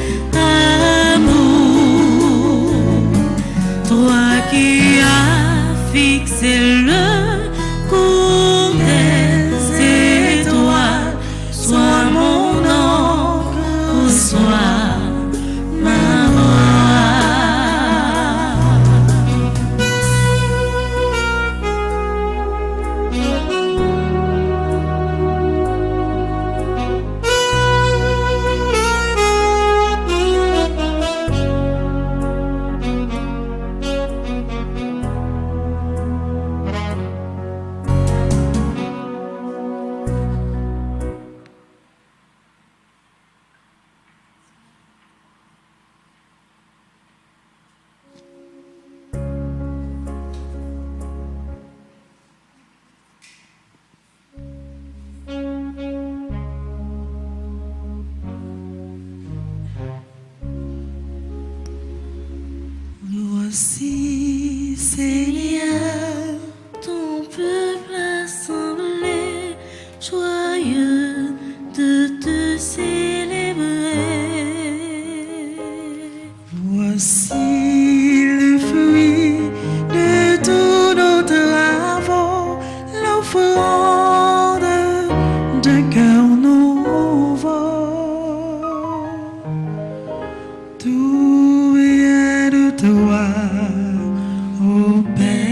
amour, toi qui as fixé le cours des étoiles, sois mon ange ou sois ma voix. Voici, Seigneur, Ton peuple assemblé, joyeux de te célébrer. voici le fruit de tous nos travaux, l'offrande d'un cœur nouveau. Tout vient de toi, ô Père.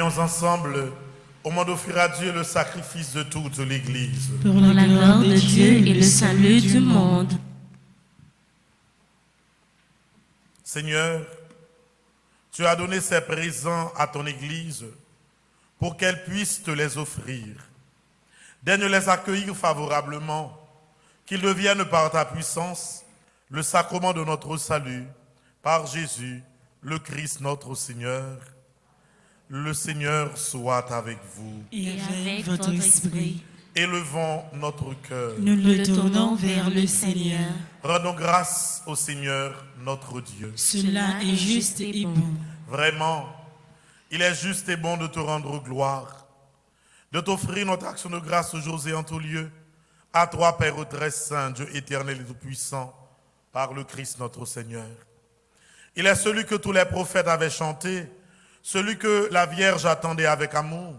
Prions ensemble au moment d'offrir à Dieu le sacrifice de toute l'Église. Pour la gloire de Dieu et le salut du monde. Seigneur, tu as donné ces présents à ton Église pour qu'elle puisse te les offrir. Daigne les accueillir favorablement, qu'ils deviennent par ta puissance le sacrement de notre salut, par Jésus, le Christ notre Seigneur. Le Seigneur soit avec vous. Et avec votre esprit, Élevons notre cœur. nous le tournons vers le Seigneur. Rendons grâce au Seigneur notre Dieu. Cela est juste et bon. Vraiment, il est juste et bon de te rendre gloire, de t'offrir notre action de grâce aujourd'hui et en tout lieu, à toi, Père très saint, Dieu éternel et tout-puissant, par le Christ notre Seigneur. Il est celui que tous les prophètes avaient chanté, celui que la Vierge attendait avec amour,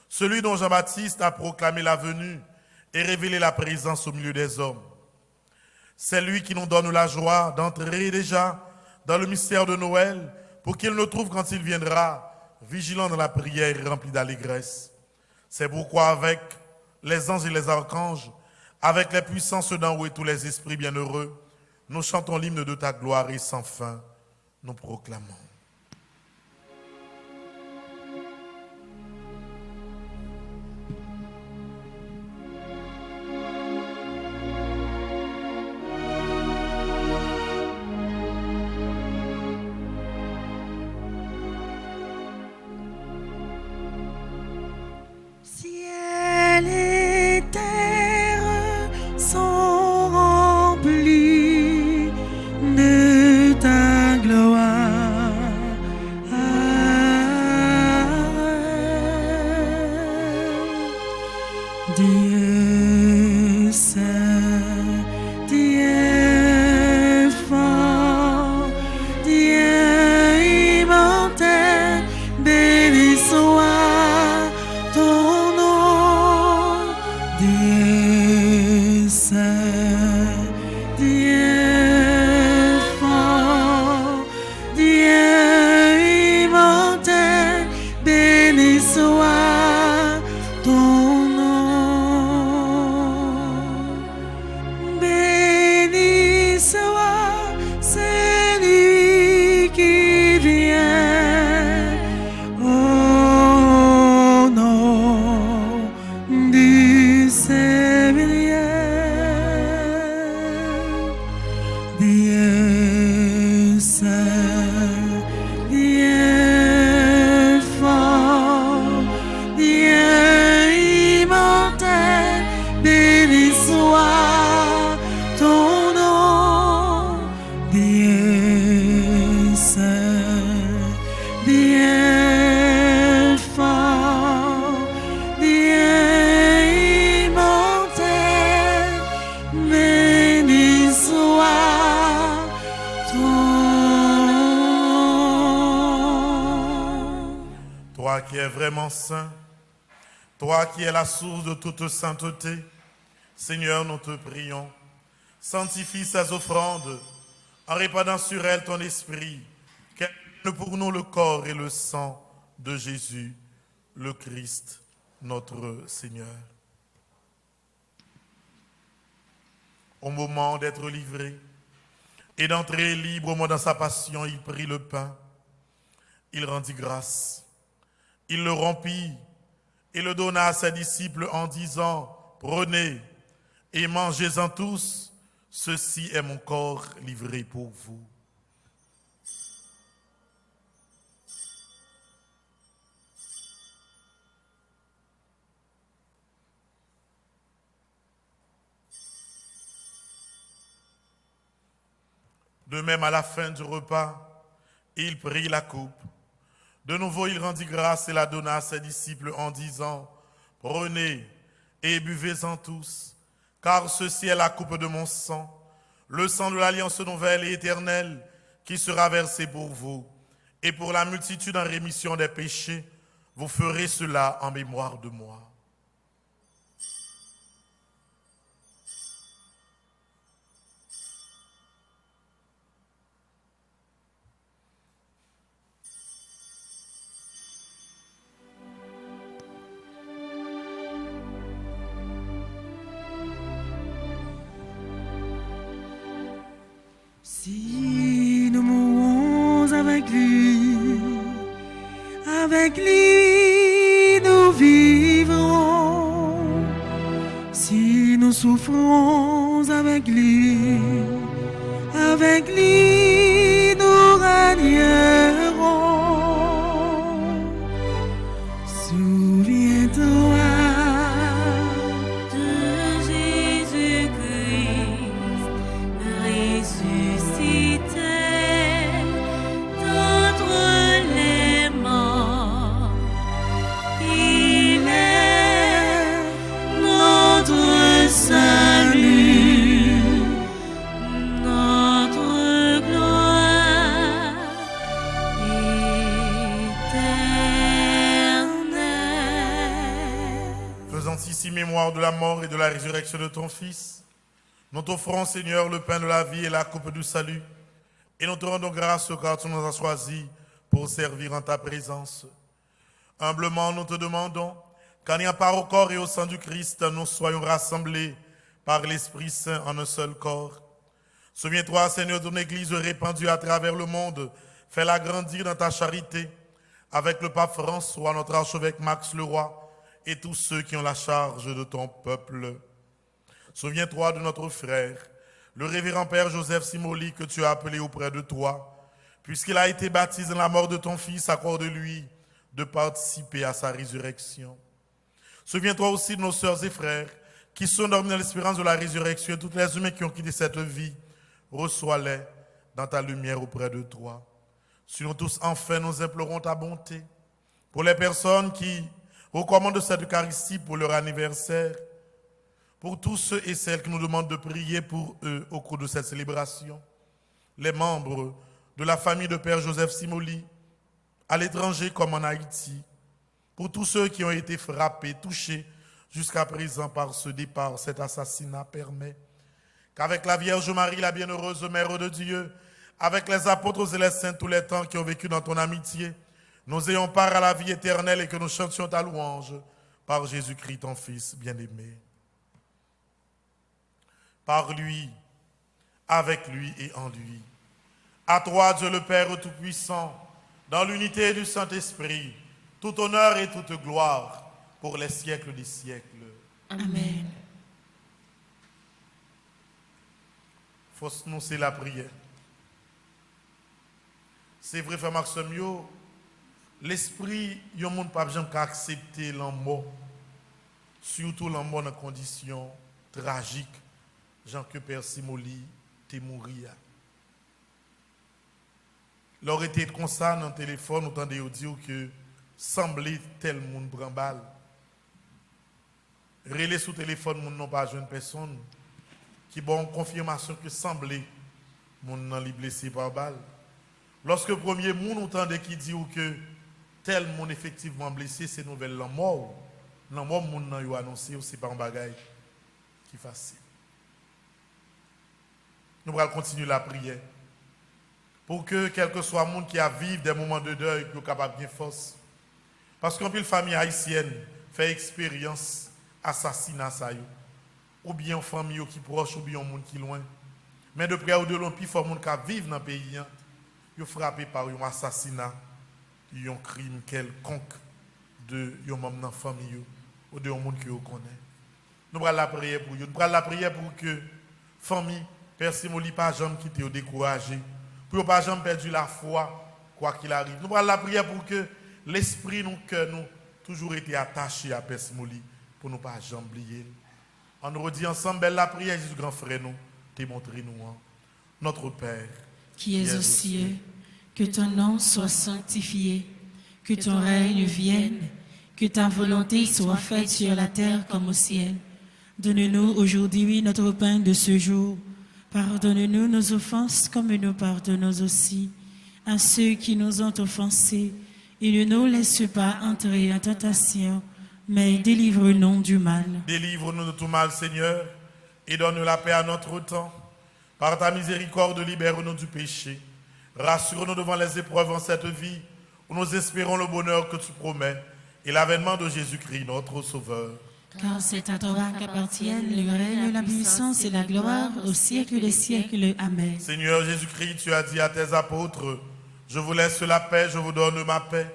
celui dont Jean-Baptiste a proclamé la venue et révélé la présence au milieu des hommes. C'est lui qui nous donne la joie d'entrer déjà dans le mystère de Noël, pour qu'il nous trouve quand il viendra, vigilant dans la prière et rempli d'allégresse. C'est pourquoi avec les anges et les archanges, avec les puissances d'en haut et tous les esprits bienheureux, nous chantons l'hymne de ta gloire et sans fin, nous proclamons. Ciel et terre sont remplis de ta gloire. Dieu saint, Dieu fort, Dieu immortel, béni soit ton nom. Dieu saint, Dieu fort, Dieu immortel, béni soit ton nom. Béni soit celui qui vient au nom du Seigneur. Dieu saint, Dieu fort, Dieu immortel, béni soit ton nom. Dieu saint, Dieu fort, Dieu immortel, béni soit ton nom. Toi qui es vraiment saint, toi qui es la source de toute sainteté, Seigneur, nous te prions, sanctifie ces offrandes en répandant sur elles ton esprit, qu'elles deviennent pour nous le corps et le sang de Jésus, le Christ, notre Seigneur. Au moment d'être livré et d'entrer librement dans sa passion, il prit le pain, il rendit grâce, il le rompit et le donna à ses disciples en disant, prenez et mangez-en tous, ceci est mon corps livré pour vous. De même, à la fin du repas, il prit la coupe. De nouveau, il rendit grâce et la donna à ses disciples en disant, prenez et buvez-en tous, car ceci est la coupe de mon sang, le sang de l'alliance nouvelle et éternelle, qui sera versé pour vous. Et pour la multitude en rémission des péchés, vous ferez cela en mémoire de moi. Avec lui, nous vivrons. Si nous souffrons avec lui, nous régnerons. Souviens-toi de Jésus-Christ ressuscité d'entre les morts. Il est notre salut, notre gloire éternelle. Faisant ici mémoire de la mort et de la résurrection de ton Fils, nous t'offrons, Seigneur, le pain de la vie et la coupe du salut, et nous te rendons grâce car tu nous as choisis pour servir en ta présence. Humblement, nous te demandons qu'en y part au corps et au sang du Christ, nous soyons rassemblés par l'Esprit Saint en un seul corps. Souviens-toi, Seigneur, de ton Église répandue à travers le monde. Fais-la grandir dans ta charité avec le pape François, notre archevêque Max Leroy et tous ceux qui ont la charge de ton peuple. Souviens-toi de notre frère, le révérend Père Joseph Simoli, que tu as appelé auprès de toi. Puisqu'il a été baptisé dans la mort de ton Fils, accorde-lui de participer à sa résurrection. Souviens-toi aussi de nos sœurs et frères qui sont dormis dans l'espérance de la résurrection, et toutes les humains qui ont quitté cette vie, reçois-les dans ta lumière auprès de toi. Sur nous tous, enfin, nous implorons ta bonté pour les personnes qui recommandent cette Eucharistie pour leur anniversaire, pour tous ceux et celles qui nous demandent de prier pour eux au cours de cette célébration, les membres de la famille de Père Joseph Simoli, à l'étranger comme en Haïti, pour tous ceux qui ont été frappés, touchés jusqu'à présent par ce départ, cet assassinat permet qu'avec la Vierge Marie, la bienheureuse Mère de Dieu, avec les apôtres et les saints tous les temps qui ont vécu dans ton amitié, nous ayons part à la vie éternelle et que nous chantions ta louange par Jésus-Christ, ton Fils bien-aimé. Par lui, avec lui et en lui. À toi, Dieu le Père Tout-Puissant, dans l'unité du Saint-Esprit, tout honneur et toute gloire pour les siècles des siècles. Amen. Il faut annoncer la prière. C'est vrai, frère Maxime, l'esprit, il y a un monde pas besoin d'accepter l'amour, surtout l'amour dans des conditions tragiques, Jean que Père Simoli t'est mourir. L'aurait été comme ça dans le téléphone, nous entendez dire que semblait tel monde prend balle. Relais sous téléphone, nous n'avons pas jeune personne qui bon confirmation que semblait mon nan li blessé par balle. Lorsque le premier monde entendait qui dit que tel monde effectivement blessé, c'est nouvelle la mort. La mort moun nan yo annoncé, c'est pas un bagage qui facile. Nous allons continuer la prière pour que quel que soit le monde qui a vécu des moments de deuil, soit capable de force. Parce qu'en plus, la famille haïtienne fait expérience assassinat ça yo. Ou bien une famille qui proche, ou bien un monde qui loin. Mais de près ou de loin, il faut monde qui vivent dans le pays, yo frappé par un assassinat, un crime quelconque de un membre dans la famille ou de un monde qui vous connaît. Nous allons la prière pour vous. Nous allons la prière pour que famille Père Simoli pas jamais quitter découragé, pour pas jamais perdu la foi quoi qu'il arrive. Nous allons la prière pour que l'esprit nous cœur nous toujours été attaché à Père Simoli pour nous pas jamais oublier. On nous redit ensemble belle la prière Jésus grand frère nous démontrer nous notre Père qui es aux cieux, que ton nom soit sanctifié, que ton règne vienne, que ta volonté soit faite sur la terre comme au ciel. Donne-nous aujourd'hui notre pain de ce jour. Pardonne-nous nos offenses comme nous pardonnons aussi à ceux qui nous ont offensés. Et ne nous laisse pas entrer en tentation, mais délivre-nous du mal. Délivre-nous de tout mal, Seigneur, et donne la paix à notre temps. Par ta miséricorde, libère-nous du péché. Rassure-nous devant les épreuves en cette vie, où nous espérons le bonheur que tu promets et l'avènement de Jésus-Christ, notre Sauveur. Car c'est à toi qu'appartiennent le règne, la puissance et la gloire au siècle des siècles. Amen. Seigneur Jésus-Christ, tu as dit à tes apôtres, je vous laisse la paix, je vous donne ma paix.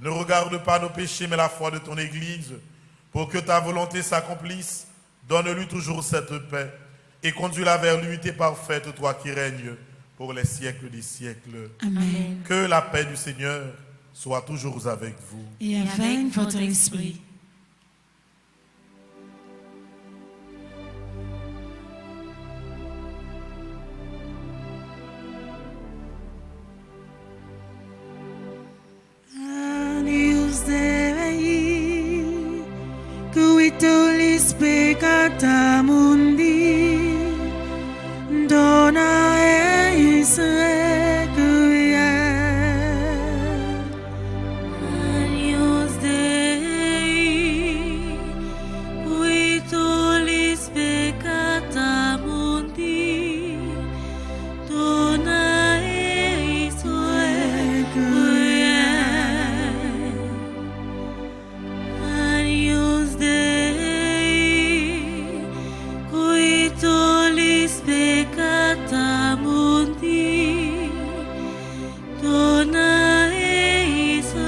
Ne regarde pas nos péchés, mais la foi de ton Église. Pour que ta volonté s'accomplisse, donne-lui toujours cette paix et conduis-la vers l'unité parfaite, toi qui règnes pour les siècles des siècles. Amen. Que la paix du Seigneur soit toujours avec vous. Et avec votre esprit. Agnus Dei, qui tollis peccata mundi, dona eis requiem. Agnus Dei, qui tollis peccata mundi, dona eis requiem. Agnus Dei, qui tollis peccata mundi, dona eis requiem.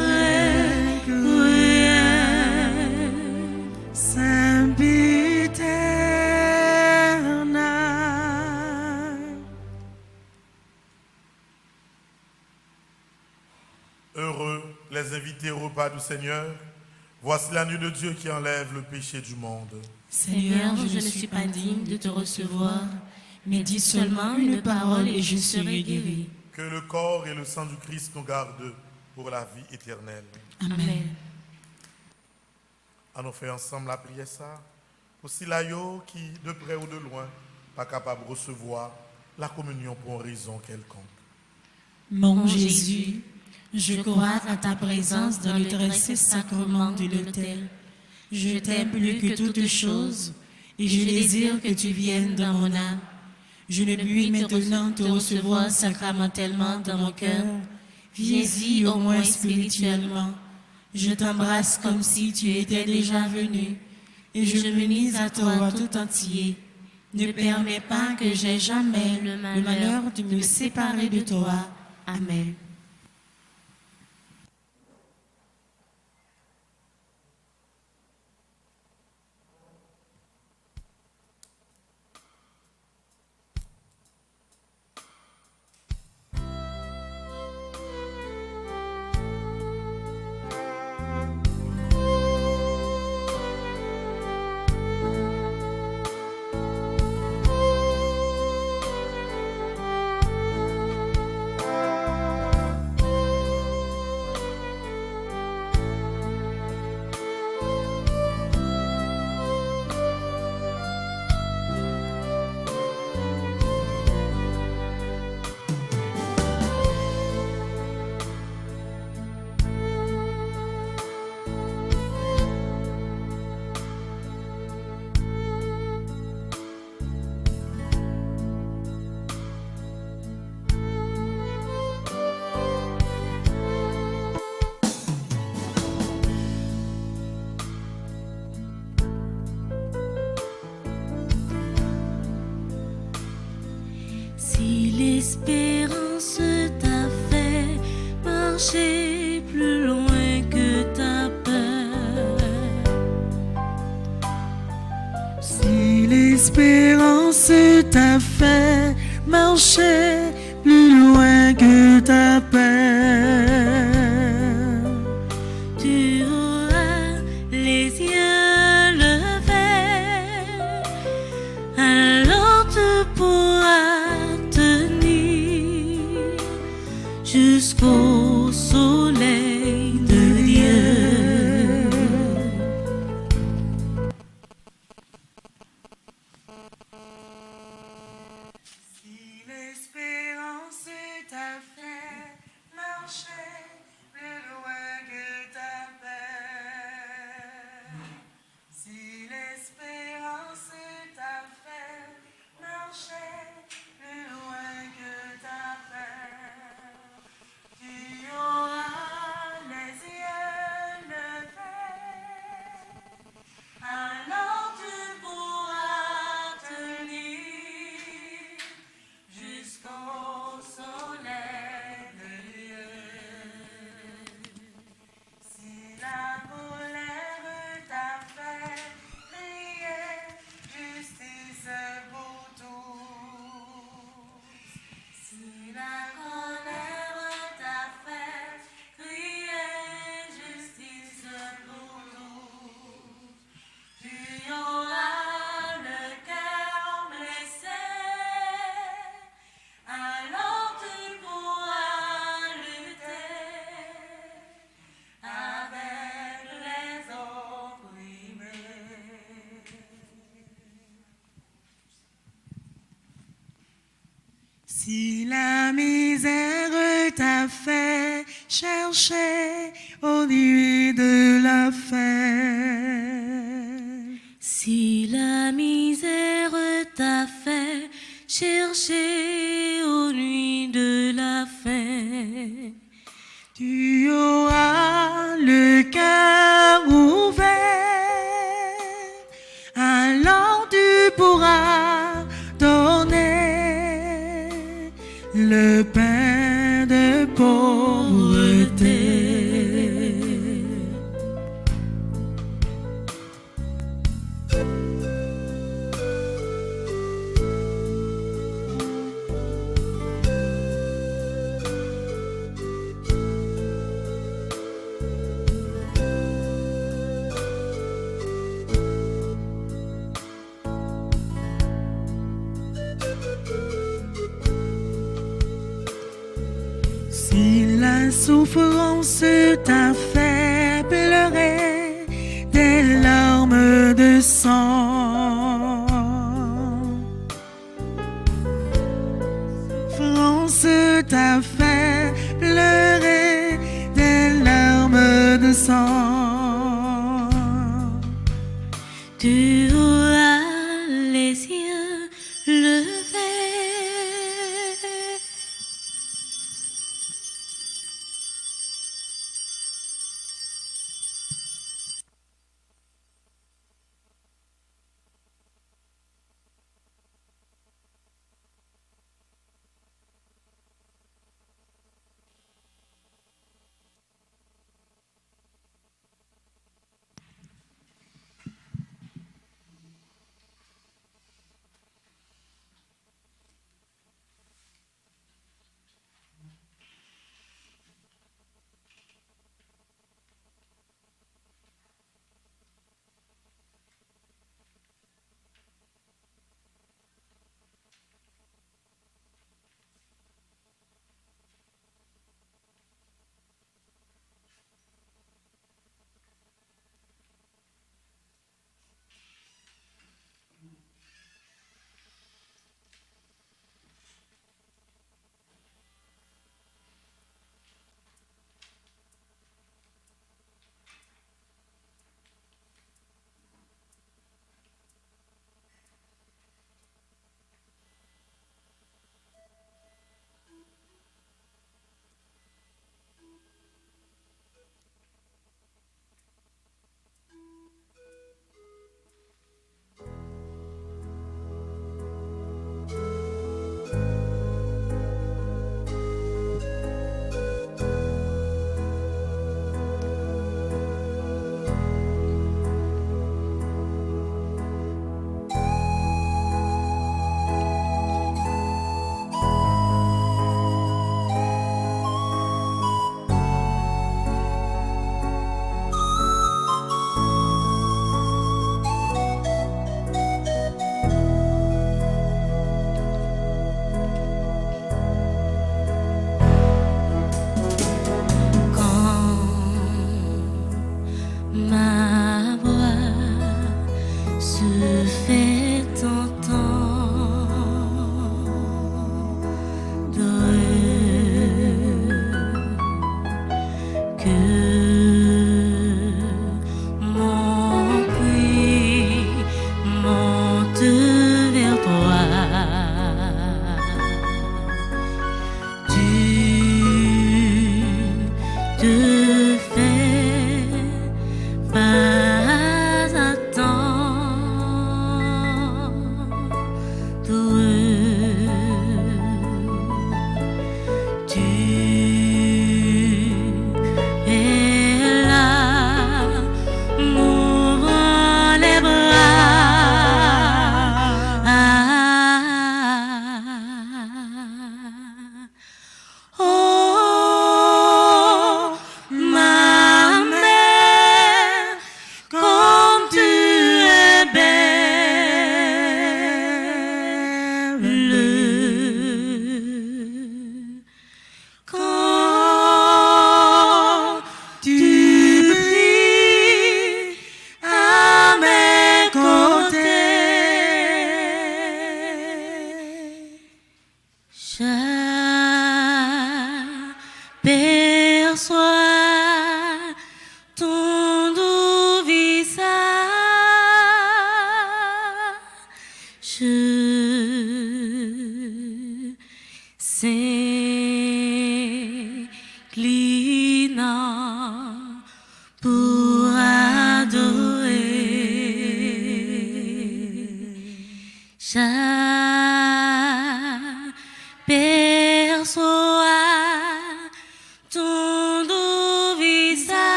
Sempiterna. Heureux les invités au repas du Seigneur. Voici l'agneau de Dieu qui enlève le péché du monde. Seigneur, je ne suis pas digne de te recevoir, mais dis seulement une parole et je serai guéri. Que le corps et le sang du Christ nous gardent pour la vie éternelle. Amen. On nous fait ensemble la prière ça. Aussi l'aïeux qui, de près ou de loin, pas capable de recevoir la communion pour une raison quelconque. Mon Jésus, je crois à ta présence dans le très saint sacrement de l'autel. Je t'aime plus que toutes choses et je désire que tu viennes dans mon âme. Je ne puis maintenant te recevoir sacramentellement dans mon cœur. Viens-y au moins spirituellement. Je t'embrasse comme si tu étais déjà venu et je m'unis à toi tout entier. Ne permets pas que j'aie jamais le malheur de me séparer de toi. Amen. Si l'espérance t'a fait marcher plus loin que ta peur, Si l'espérance t'a fait marcher plus loin que ta peur, tu auras les yeux levés, alors tu pourras tenir jusqu'au soleil de Dieu. si l'espérance t'a fait marcher Si la misère t'a fait chercher aux nuits de la faim, Si la misère t'a fait chercher aux nuits de la faim, tu auras le cœur ouvert, alors tu pourras donner le pain de pauvreté. Si la souffrance t'a fait pleurer des larmes de sang, souffrance t'a fait pleurer des larmes de sang, tu auras les yeux levés.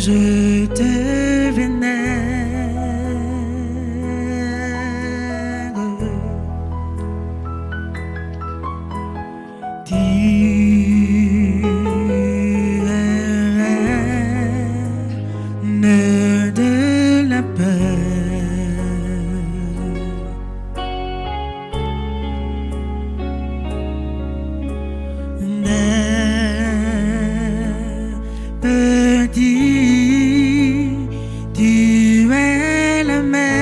je te vénère. Tu es reine de la paix. Tu es la mère,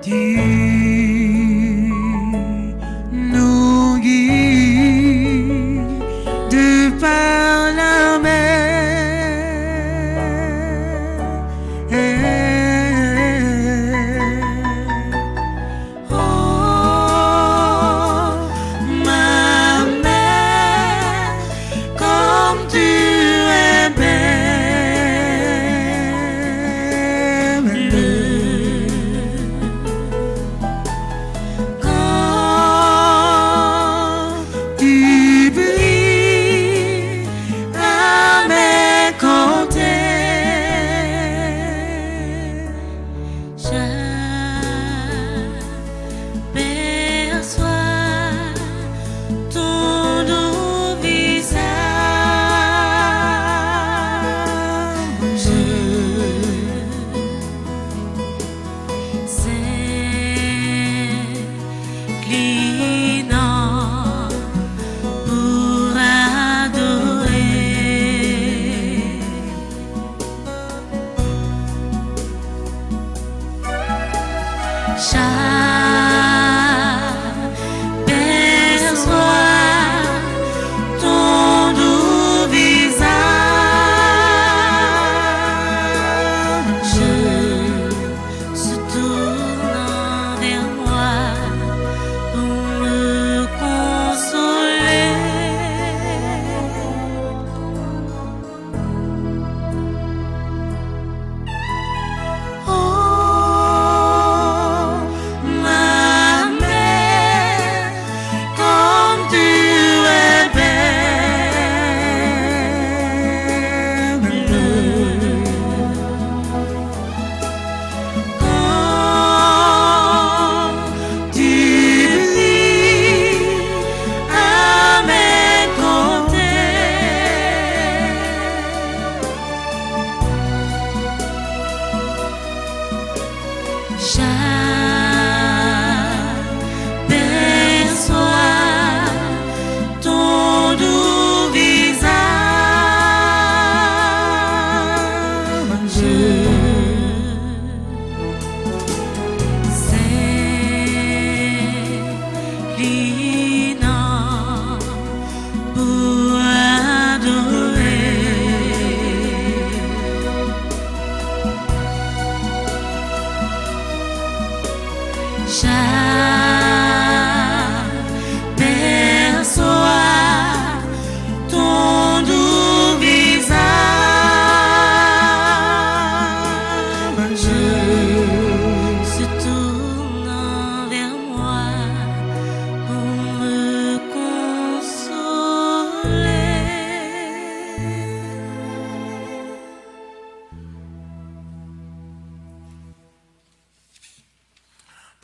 tu nous guides de par la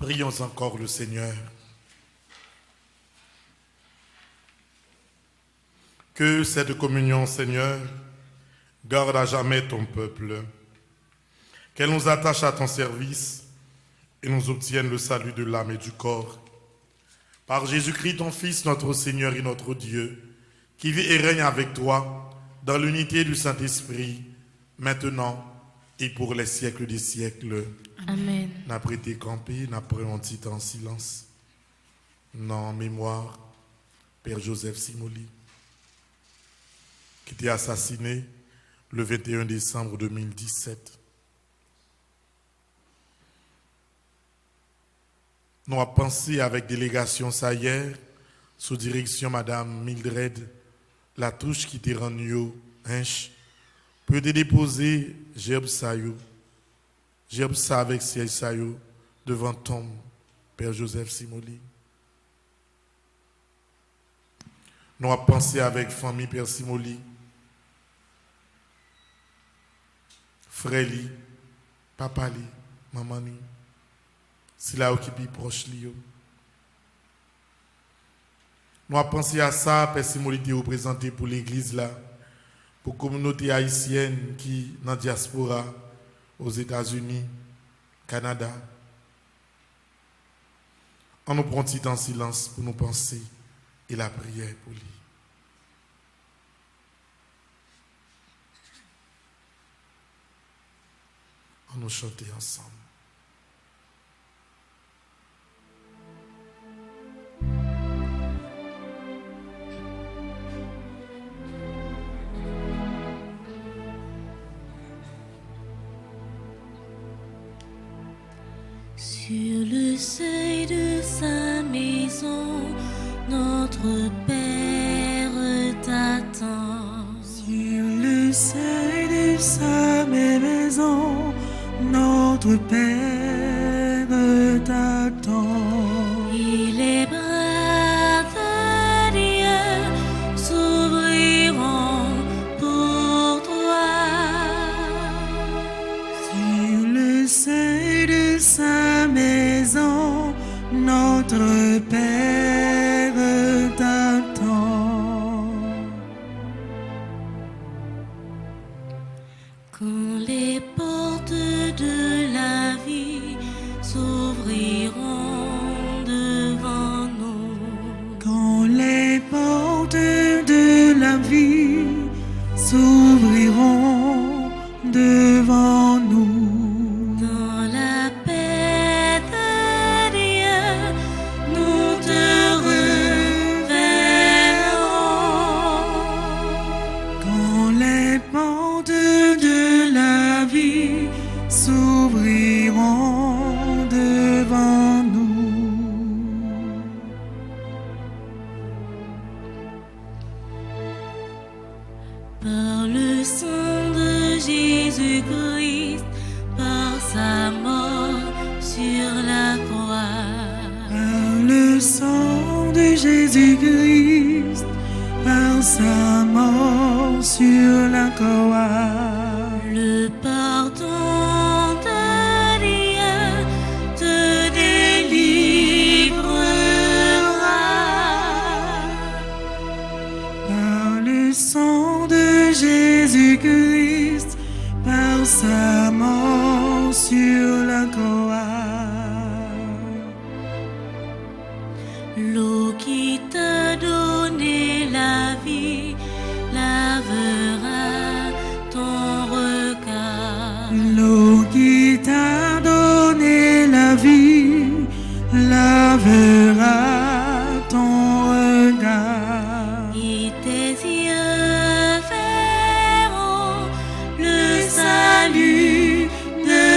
Prions encore le Seigneur. Que cette communion, Seigneur, garde à jamais ton peuple, qu'elle nous attache à ton service et nous obtienne le salut de l'âme et du corps. Par Jésus-Christ, ton Fils, notre Seigneur et notre Dieu, qui vit et règne avec toi dans l'unité du Saint-Esprit, maintenant et pour les siècles des siècles. Amen. N'a prêté campé, n'a pris un petit en silence. Non, mémoire, Père Joseph Simoli, qui était assassiné le 21 décembre 2017. Nous avons pensé avec délégation ça hier, sous direction Madame Mildred Latouche, qui était rendue Hinch, pour déposer Gerbe Sayou. Gerbe ça avec siège Sayou devant ton Père Joseph Simoli. Nous avons pensé avec famille Père Simoli, frère li, papa li, maman li, c'est là qui est plus proche li. Nous avons pensé à ça, Père Simoli est représenté pour l'église là, pour la communauté haïtienne qui est dans la diaspora aux États-Unis, Canada. On nous prend un petit temps en silence pour nous penser et la prière pour lui. On nous chanter ensemble. Sur le seuil de sa maison, notre Père t'attend. Sur le seuil de sa maison, notre Père t'attend. Et les bras de Dieu s'ouvriront pour toi. Sur le seuil de sa maison, notre Père t'attend. Quand les portes de la vie s'ouvriront devant nous, Quand les portes de la vie s'ouvriront devant nous, dans la paix de Dieu, nous te reverrons. quand les portes de la vie s'ouvriront devant nous, Par le sang de Jésus-Christ, par sa mort sur la croix, par le sang de Jésus-Christ, par sa mort sur la croix, le pardon de Dieu te délivrera. par le sang de Jésus-Christ, par sa mort sur la croix. L'eau qui t'a donné la vie lavera ton regard. L'eau qui t'a donné la vie lavera ton regard. Et tes yeux verront le salut de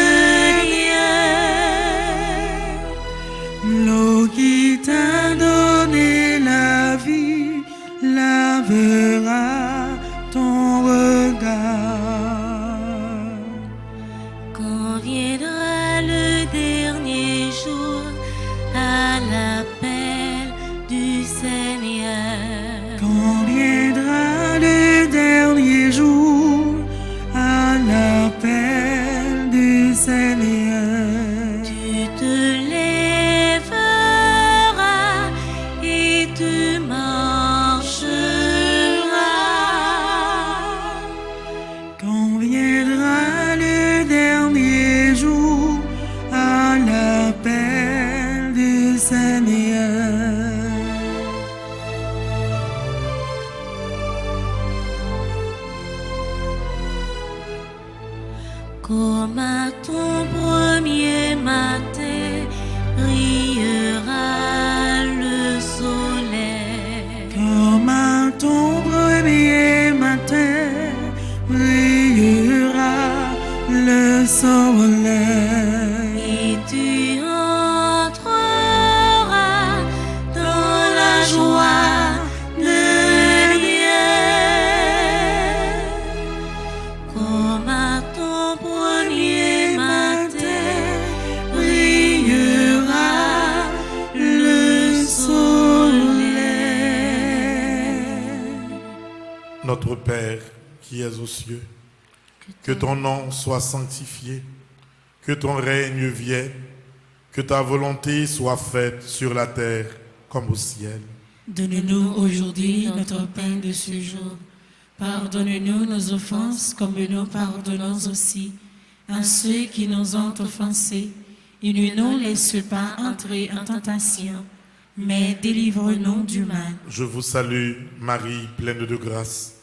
Dieu. L'eau qui t'a donné la vie lavera ton regard. Quand viendra le dernier jour à l'appel du Seigneur, Quand viendra le dernier jour à l'appel du Seigneur, tu te lèveras et tu marcheras. quand viendra le dernier jour à l'appel du Seigneur. Comme à ton premier matin brillera le soleil. Comme à ton premier matin brillera le soleil. Et tu entreras dans la joie de Dieu. Comme à ton premier matin notre Père qui es aux cieux, que ton nom soit sanctifié, que ton règne vienne, que ta volonté soit faite sur la terre comme au ciel. Donne-nous aujourd'hui notre pain de ce jour. Pardonne-nous nos offenses comme nous pardonnons aussi à ceux qui nous ont offensés. Et ne nous laisse pas entrer en tentation, mais délivre-nous du mal. Je vous salue, Marie, pleine de grâce.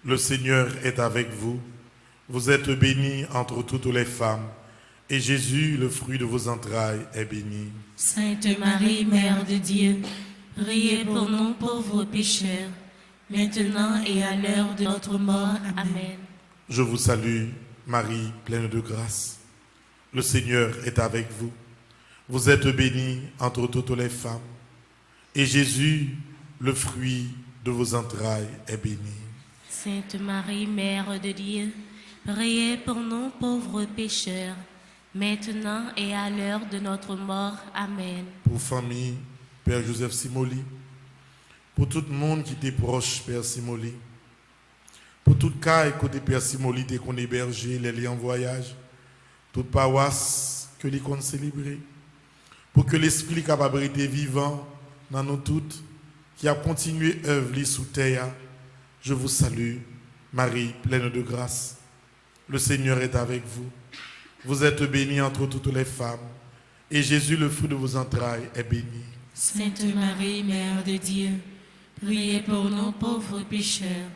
Le Seigneur est avec vous. Vous êtes bénie entre toutes les femmes, et Jésus, le fruit de vos entrailles, est béni. Sainte Marie, Mère de Dieu, priez pour nous pauvres pécheurs, maintenant et à l'heure de notre mort. Amen. Je vous salue, Marie, pleine de grâce. Le Seigneur est avec vous. Vous êtes bénie entre toutes les femmes, et Jésus, le fruit de vos entrailles, est béni. Sainte Marie, Mère de Dieu, priez pour nous pauvres pécheurs, maintenant et à l'heure de notre mort. Amen. Pour famille, Père Joseph Simoli, pour tout le monde qui était proche, Père Simoli, pour tout cas et côté Père Simoli, dès qu'on hébergé, les liens en voyage, toute paroisse que les comptes célébrer, pour que l'Esprit capable de vivant dans nous toutes, qui a continué œuvre sous terre, je vous salue, Marie, pleine de grâce. Le Seigneur est avec vous. Vous êtes bénie entre toutes les femmes, et Jésus, le fruit de vos entrailles, est béni. Sainte Marie, Mère de Dieu, priez pour nous pauvres pécheurs,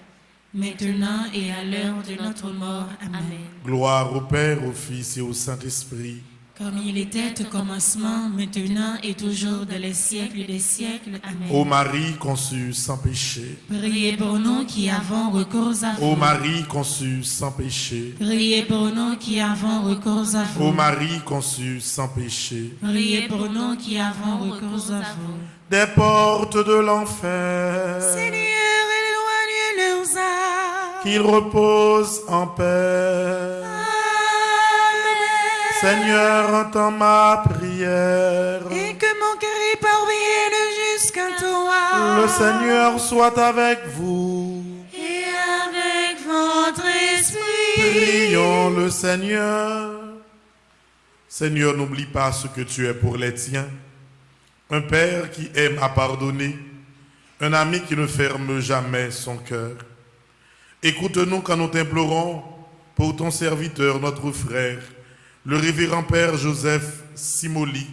maintenant et à l'heure de notre mort. Amen. Gloire au Père, au Fils et au Saint-Esprit. Comme il était au commencement, maintenant et toujours dans les siècles des siècles. Amen. Ô Marie conçue sans péché. Priez pour nous qui avons recours à vous. Ô Marie conçue sans péché. Priez pour nous qui avons recours à vous. Ô Marie conçue sans péché. Priez pour nous qui avons recours à vous. Des portes de l'enfer, Seigneur, éloigne leurs âmes. qu'ils reposent en paix. Seigneur, entends ma prière. Et que mon cœur y parvienne jusqu'à toi. Le Seigneur soit avec vous. Et avec votre esprit. Prions le Seigneur. Seigneur, n'oublie pas ce que tu es pour les tiens. Un Père qui aime à pardonner. Un ami qui ne ferme jamais son cœur. Écoute-nous quand nous t'implorons pour ton serviteur, notre frère, le révérend Père Joseph Simoli,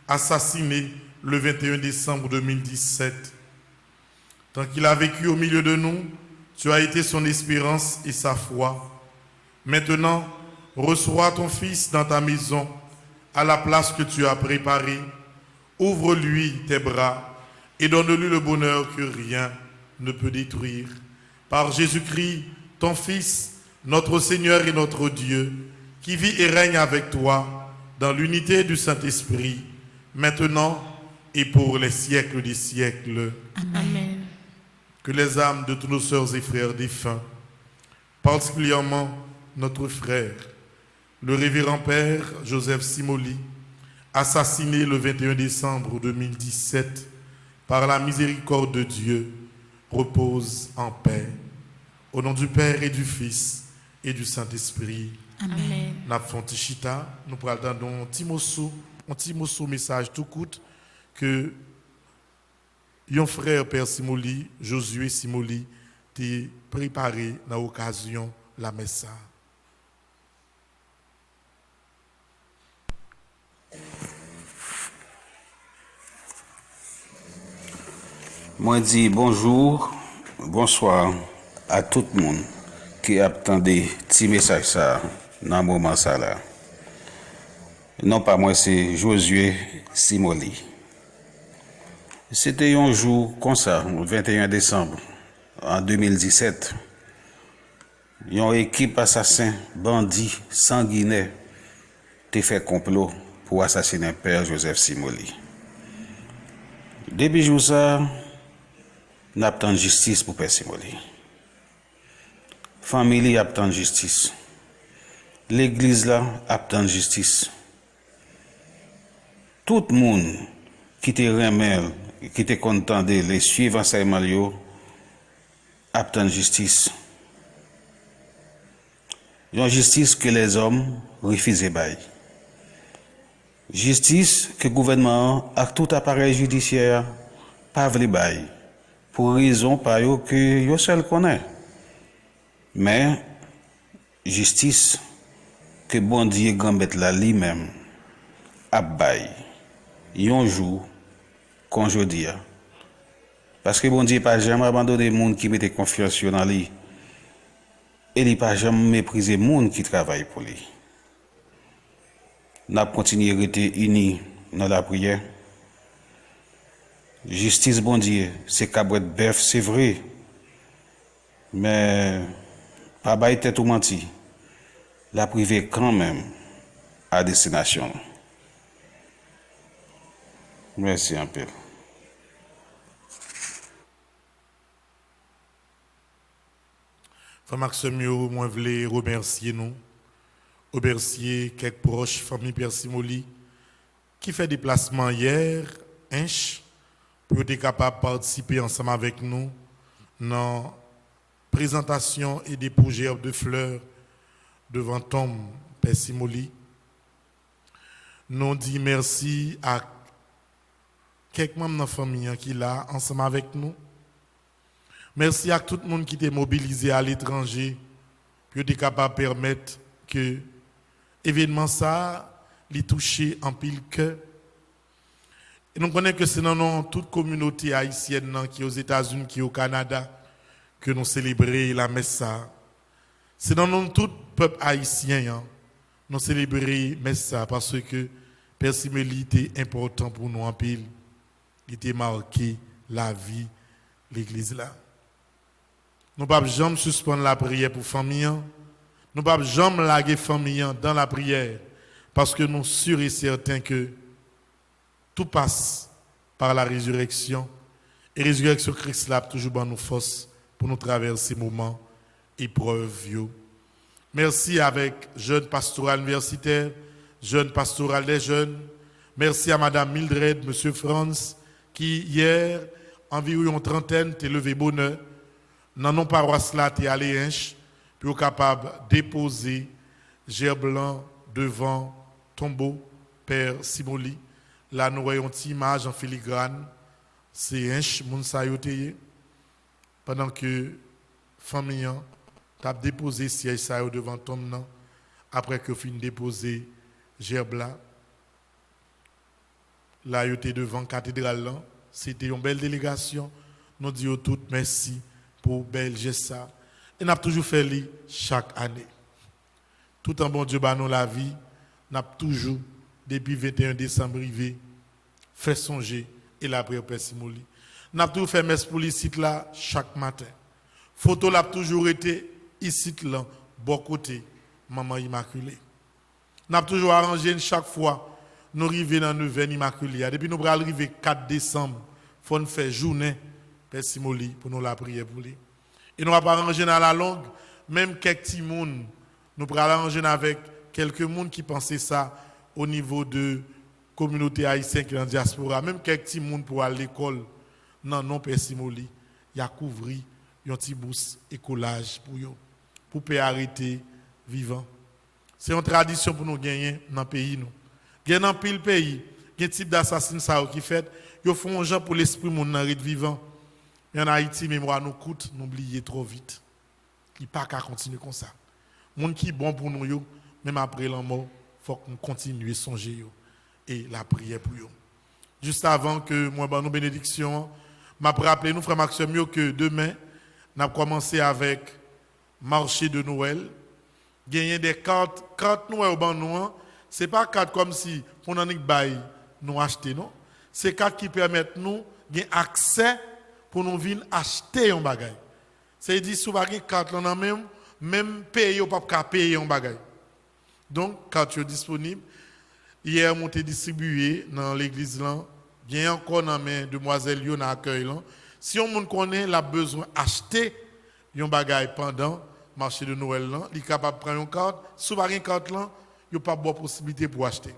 assassiné le 21 décembre 2017. Tant qu'il a vécu au milieu de nous, tu as été son espérance et sa foi. Maintenant, reçois ton fils dans ta maison, à la place que tu as préparée. Ouvre-lui tes bras et donne-lui le bonheur que rien ne peut détruire. Par Jésus-Christ, ton Fils, notre Seigneur et notre Dieu, qui vit et règne avec toi dans l'unité du Saint-Esprit, maintenant et pour les siècles des siècles. Amen. Que les âmes de tous nos sœurs et frères défunts, particulièrement notre frère, le révérend Père Joseph Simoli, assassiné le 21 décembre 2017, par la miséricorde de Dieu, repose en paix. Au nom du Père et du Fils et du Saint-Esprit. Amen. Napfontichita, nous prenons un petit message tout court que un frère Père Simoli, Josué Simoli, t'a préparé dans l'occasion de la messe. Moi dis bonjour, bonsoir à tout le monde qui attendait petit message ça dans le moment ça là. Non pas moi, c'est Josué Simoli. C'était un jour comme ça, le 21 décembre en 2017. Une équipe assassin, bandit, sanguinaire, t'a fait complot pour assassiner Père Joseph Simoli. Depuis jour ça, nous attendons justice pour Père Simoli. Famille attend justice. L'église là attend justice. Tout le monde qui te remet, qui te content de les suivre enseignement, attendent justice. Une justice que les hommes refusent bail. Justice que le gouvernement et tout appareil judiciaire pas voulu bail pour raison par eux que yo seul connaît. Mais justice que bon Dieu gambette là lui-même a bail. Un jour qu'on jodi. Parce que bon Dieu pas jamais abandonné les gens qui mettent confiance dans lui. Et il pas jamais méprisé les gens qui travaillent pour lui. Nous continuons à rester unis dans la prière. Justice, bon Dieu, c'est cabret bœuf, c'est vrai. Mais, pas bail tête ou menti. La privé quand même à destination. Merci un peu. Frère Maxime, moi, je voulais remercier nous. Remercier quelques proches, famille Père Simoli, qui fait déplacement hier, pour être capable de participer ensemble avec nous dans la présentation et dépôt gerbe de fleurs devant tombe Père Simoli. Nous disons merci à quelques membres de la famille qui sont là ensemble avec nous. Merci à tout le monde qui était mobilisé à l'étranger pour être capable de permettre que l'événement ça les toucher en pile cœur. Et nous connaissons que c'est dans toute communauté haïtienne qui est aux États-Unis, qui est au Canada, que nous célébrons la messe ça. C'est dans tout peuple haïtien nous célébrons la messe ça parce que Père Simoli était important pour nous en pile. Il était marqué la vie de l'église là. Nous ne pouvons jamais suspendre la prière pour famille. Nous ne pouvons jamais laguer famille dans la prière parce que nous sommes sûrs et certains que tout passe par la résurrection. Et la résurrection de Christ là toujours dans nos forces pour nous traverser ces moments épreuves. Merci avec jeune pastoral universitaire, jeune pastoral des jeunes. Merci à Madame Mildred, Monsieur Franz, qui hier, environ une trentaine, t'est levé bonheur. Dans nos paroisses là, t'es allé pour être capable de déposer gerbe blanc devant tombeau Père Simoli. Là, nous voyons une image en filigrane. C'est moun sa yo teye. Pendant que famille a déposé siège sa yo devant tombe après que fin déposer gerbe là. Là, yo te devant cathédrale là. C'était une belle délégation. Nous disons toutes merci pour belle geste ça. Et nous avons toujours fait li chaque année. Tout en bon Dieu ba nous la vie, nous avons toujours depuis 21 décembre arrivé fait songer et la prière Père Simoli. Nous avons toujours fait messe pour ici là chaque matin. Photo l'a toujours été ici là bon côté maman immaculée. Nous avons toujours arrangé chaque fois nous arriver dans le 9e immaculée. Depuis nous arriver 4 décembre, faut nous faire journée Père Simoli pour nous la prière pour lui. Et nous va pas arranger dans la longue, même quelques petits monde, nous pourrons arranger avec quelques monde qui pensaient ça au niveau de communauté haïtienne qui est dans la diaspora, même quelques petits monde pour aller à l'école. Non Père Simoli, il a couvert un petit bourse écolage pour pouvoir arrêter vivant. C'est une tradition pour nous gagner dans le pays nous. Gagner dans le pays, il y a un type d'assassinat qui fait, ils font un gens pour l'esprit monde arrêter vivant. Mais en Haïti, mémoire nous coûte, nous oublions trop vite. Il n'y a pas qu'à continuer comme ça. Les gens qui sont bons pour nous, même après la mort, il faut qu'on continue à songer et la prière pour eux. Juste avant que moi, nous bénédiction, je vais rappeler nous, frère Maxime, que demain, nous avons commencé avec marché de Noël. Gagner des cartes Noël au ban nous, ce n'est pas cartes comme si pour nous acheter, non. C'est cartes qui permettent nous d'avoir accès pour nous venir acheter un bagage. C'est-à-dire, si vous avez une carte, même payer ou pas payer un bagage. Donc, carte est disponible. Hier, on a distribué dans l'église. Il y a encore dans main demoiselle Yon à accueil. Si on connaît la besoin d'acheter un bagage pendant le marché de Noël, il est capable de prendre une carte. Si vous avez une carte, il n'y a pas de possibilité pour acheter.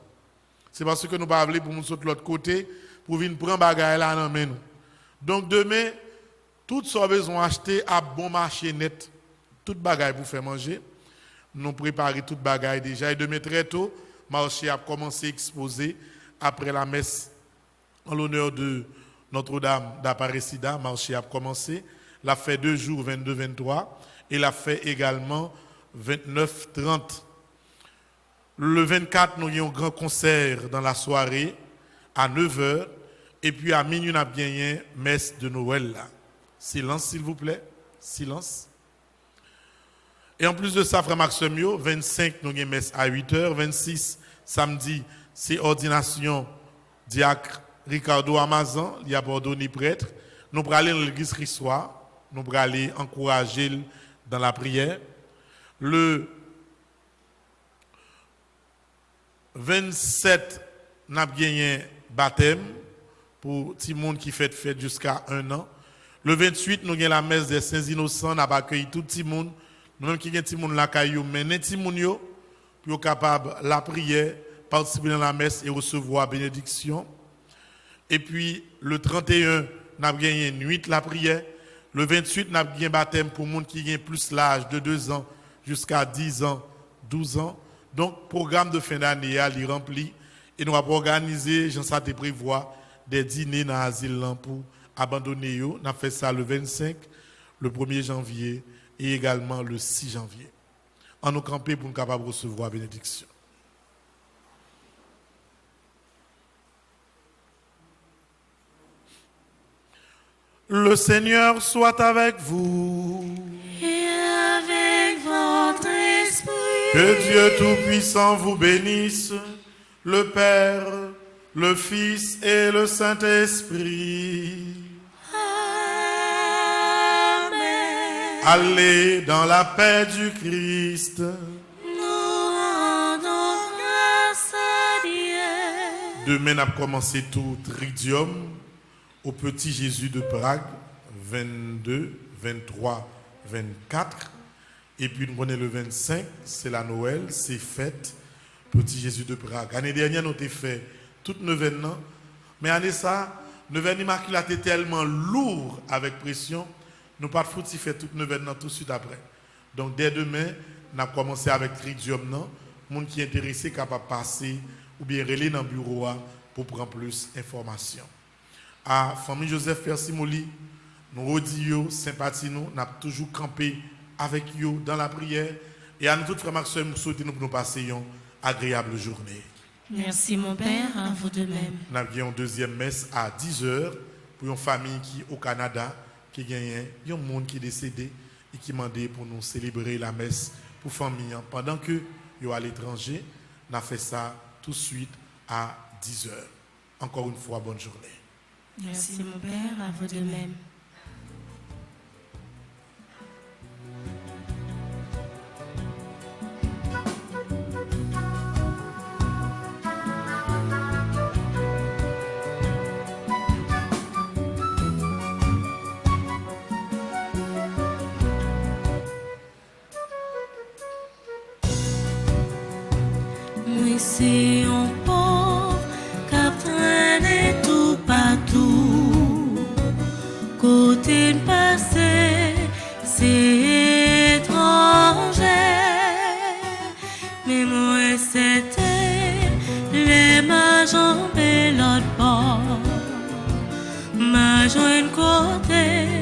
C'est parce que nous ne pouvons pas pour nous sauter de l'autre côté pour venir prendre un bagage là dans main. Donc demain, Tout ce qu'on a besoin d'acheter à bon marché net, toute bagaille pour faire manger. Nous préparons toute bagaille déjà. Et demain très tôt, le marché a commencé à exposer après la messe en l'honneur de Notre-Dame d'Aparecida. Le marché a commencé. La fait 2 jours, 22-23. Et la fait également 29-30. Le 24, nous avons un grand concert dans la soirée à 9h. Et puis à minuit, nous avons bien une messe de Noël là. Silence, s'il vous plaît. Silence. Et en plus de ça, frère Maximio, 25, nous avons une messe à 8h. 26, samedi, c'est ordination diacre Ricardo Amazon. Il y a ordonné prêtre. Nous allons aller dans l'église Christois. Nous allons aller encourager dans la prière. Le 27, nous avons gagné un baptême pour tout le monde qui fait fête jusqu'à 1 an. Le 28, nous avons la messe des Saints Innocents. Nous avons accueilli tout le monde. Nous-mêmes qui avons tout le monde là, mais nous avons pour capable la prière, participer dans la messe et recevoir bénédiction. Et puis, le 31, nous avons gagné une nuit la prière. Le 28, nous avons gagné un baptême pour les gens qui ont plus l'âge de 2 ans jusqu'à 10 ans, 12 ans. Donc, programme de fin d'année, il est rempli. Et nous avons organisé, j'en sais prévoir, des dîners dans l'asile pour abandonner. Nous avons fait ça le 25, le 1er janvier et également le 6 janvier. En nous camper pour nous capables de recevoir la bénédiction. Le Seigneur soit avec vous. Et avec votre esprit. Que Dieu Tout-Puissant vous bénisse, le Père, le Fils et le Saint-Esprit. Amen. Allez dans la paix du Christ. Nous rendons grâce à Dieu. Demain, on a commencé tout Tridium au Petit Jésus de Prague, 22, 23, 24. Et puis, nous prenons le 25, c'est la Noël, c'est fête, Petit Jésus de Prague. L'année dernière, nous avons fait toute neuvaine, mais l'année ça, neuvaine immaculée était tellement lourd avec pression, nous pas de foutu faire toute neuvaine tout de suite après. Donc, dès demain, nous avons commencé avec Tridium. Les gens qui sont intéressés capable de passer ou bien relayer dans le bureau pour prendre plus d'informations. À famille Joseph Persimoli, nous redisons sympathie, nous avons toujours campé avec eux dans la prière. Et à nous tous, frères Maxime, nous souhaitons que nous passions une agréable journée. Merci mon Père, à vous de même. Nous avions une deuxième messe à 10h pour une famille qui au Canada, qui gagne un monde qui est décédé et qui m'a demandé pour nous célébrer la messe pour famille. Pendant que ils sont à l'étranger, nous avons fait ça tout de suite à 10h. Encore une fois, bonne journée. Merci mon Père, à vous de même. Oui, c'est un pauvre qui traîne tout partout. Côté de passé, c'est étranger. Mais moi, c'était les mages et l'autre bord. Ma joint côté.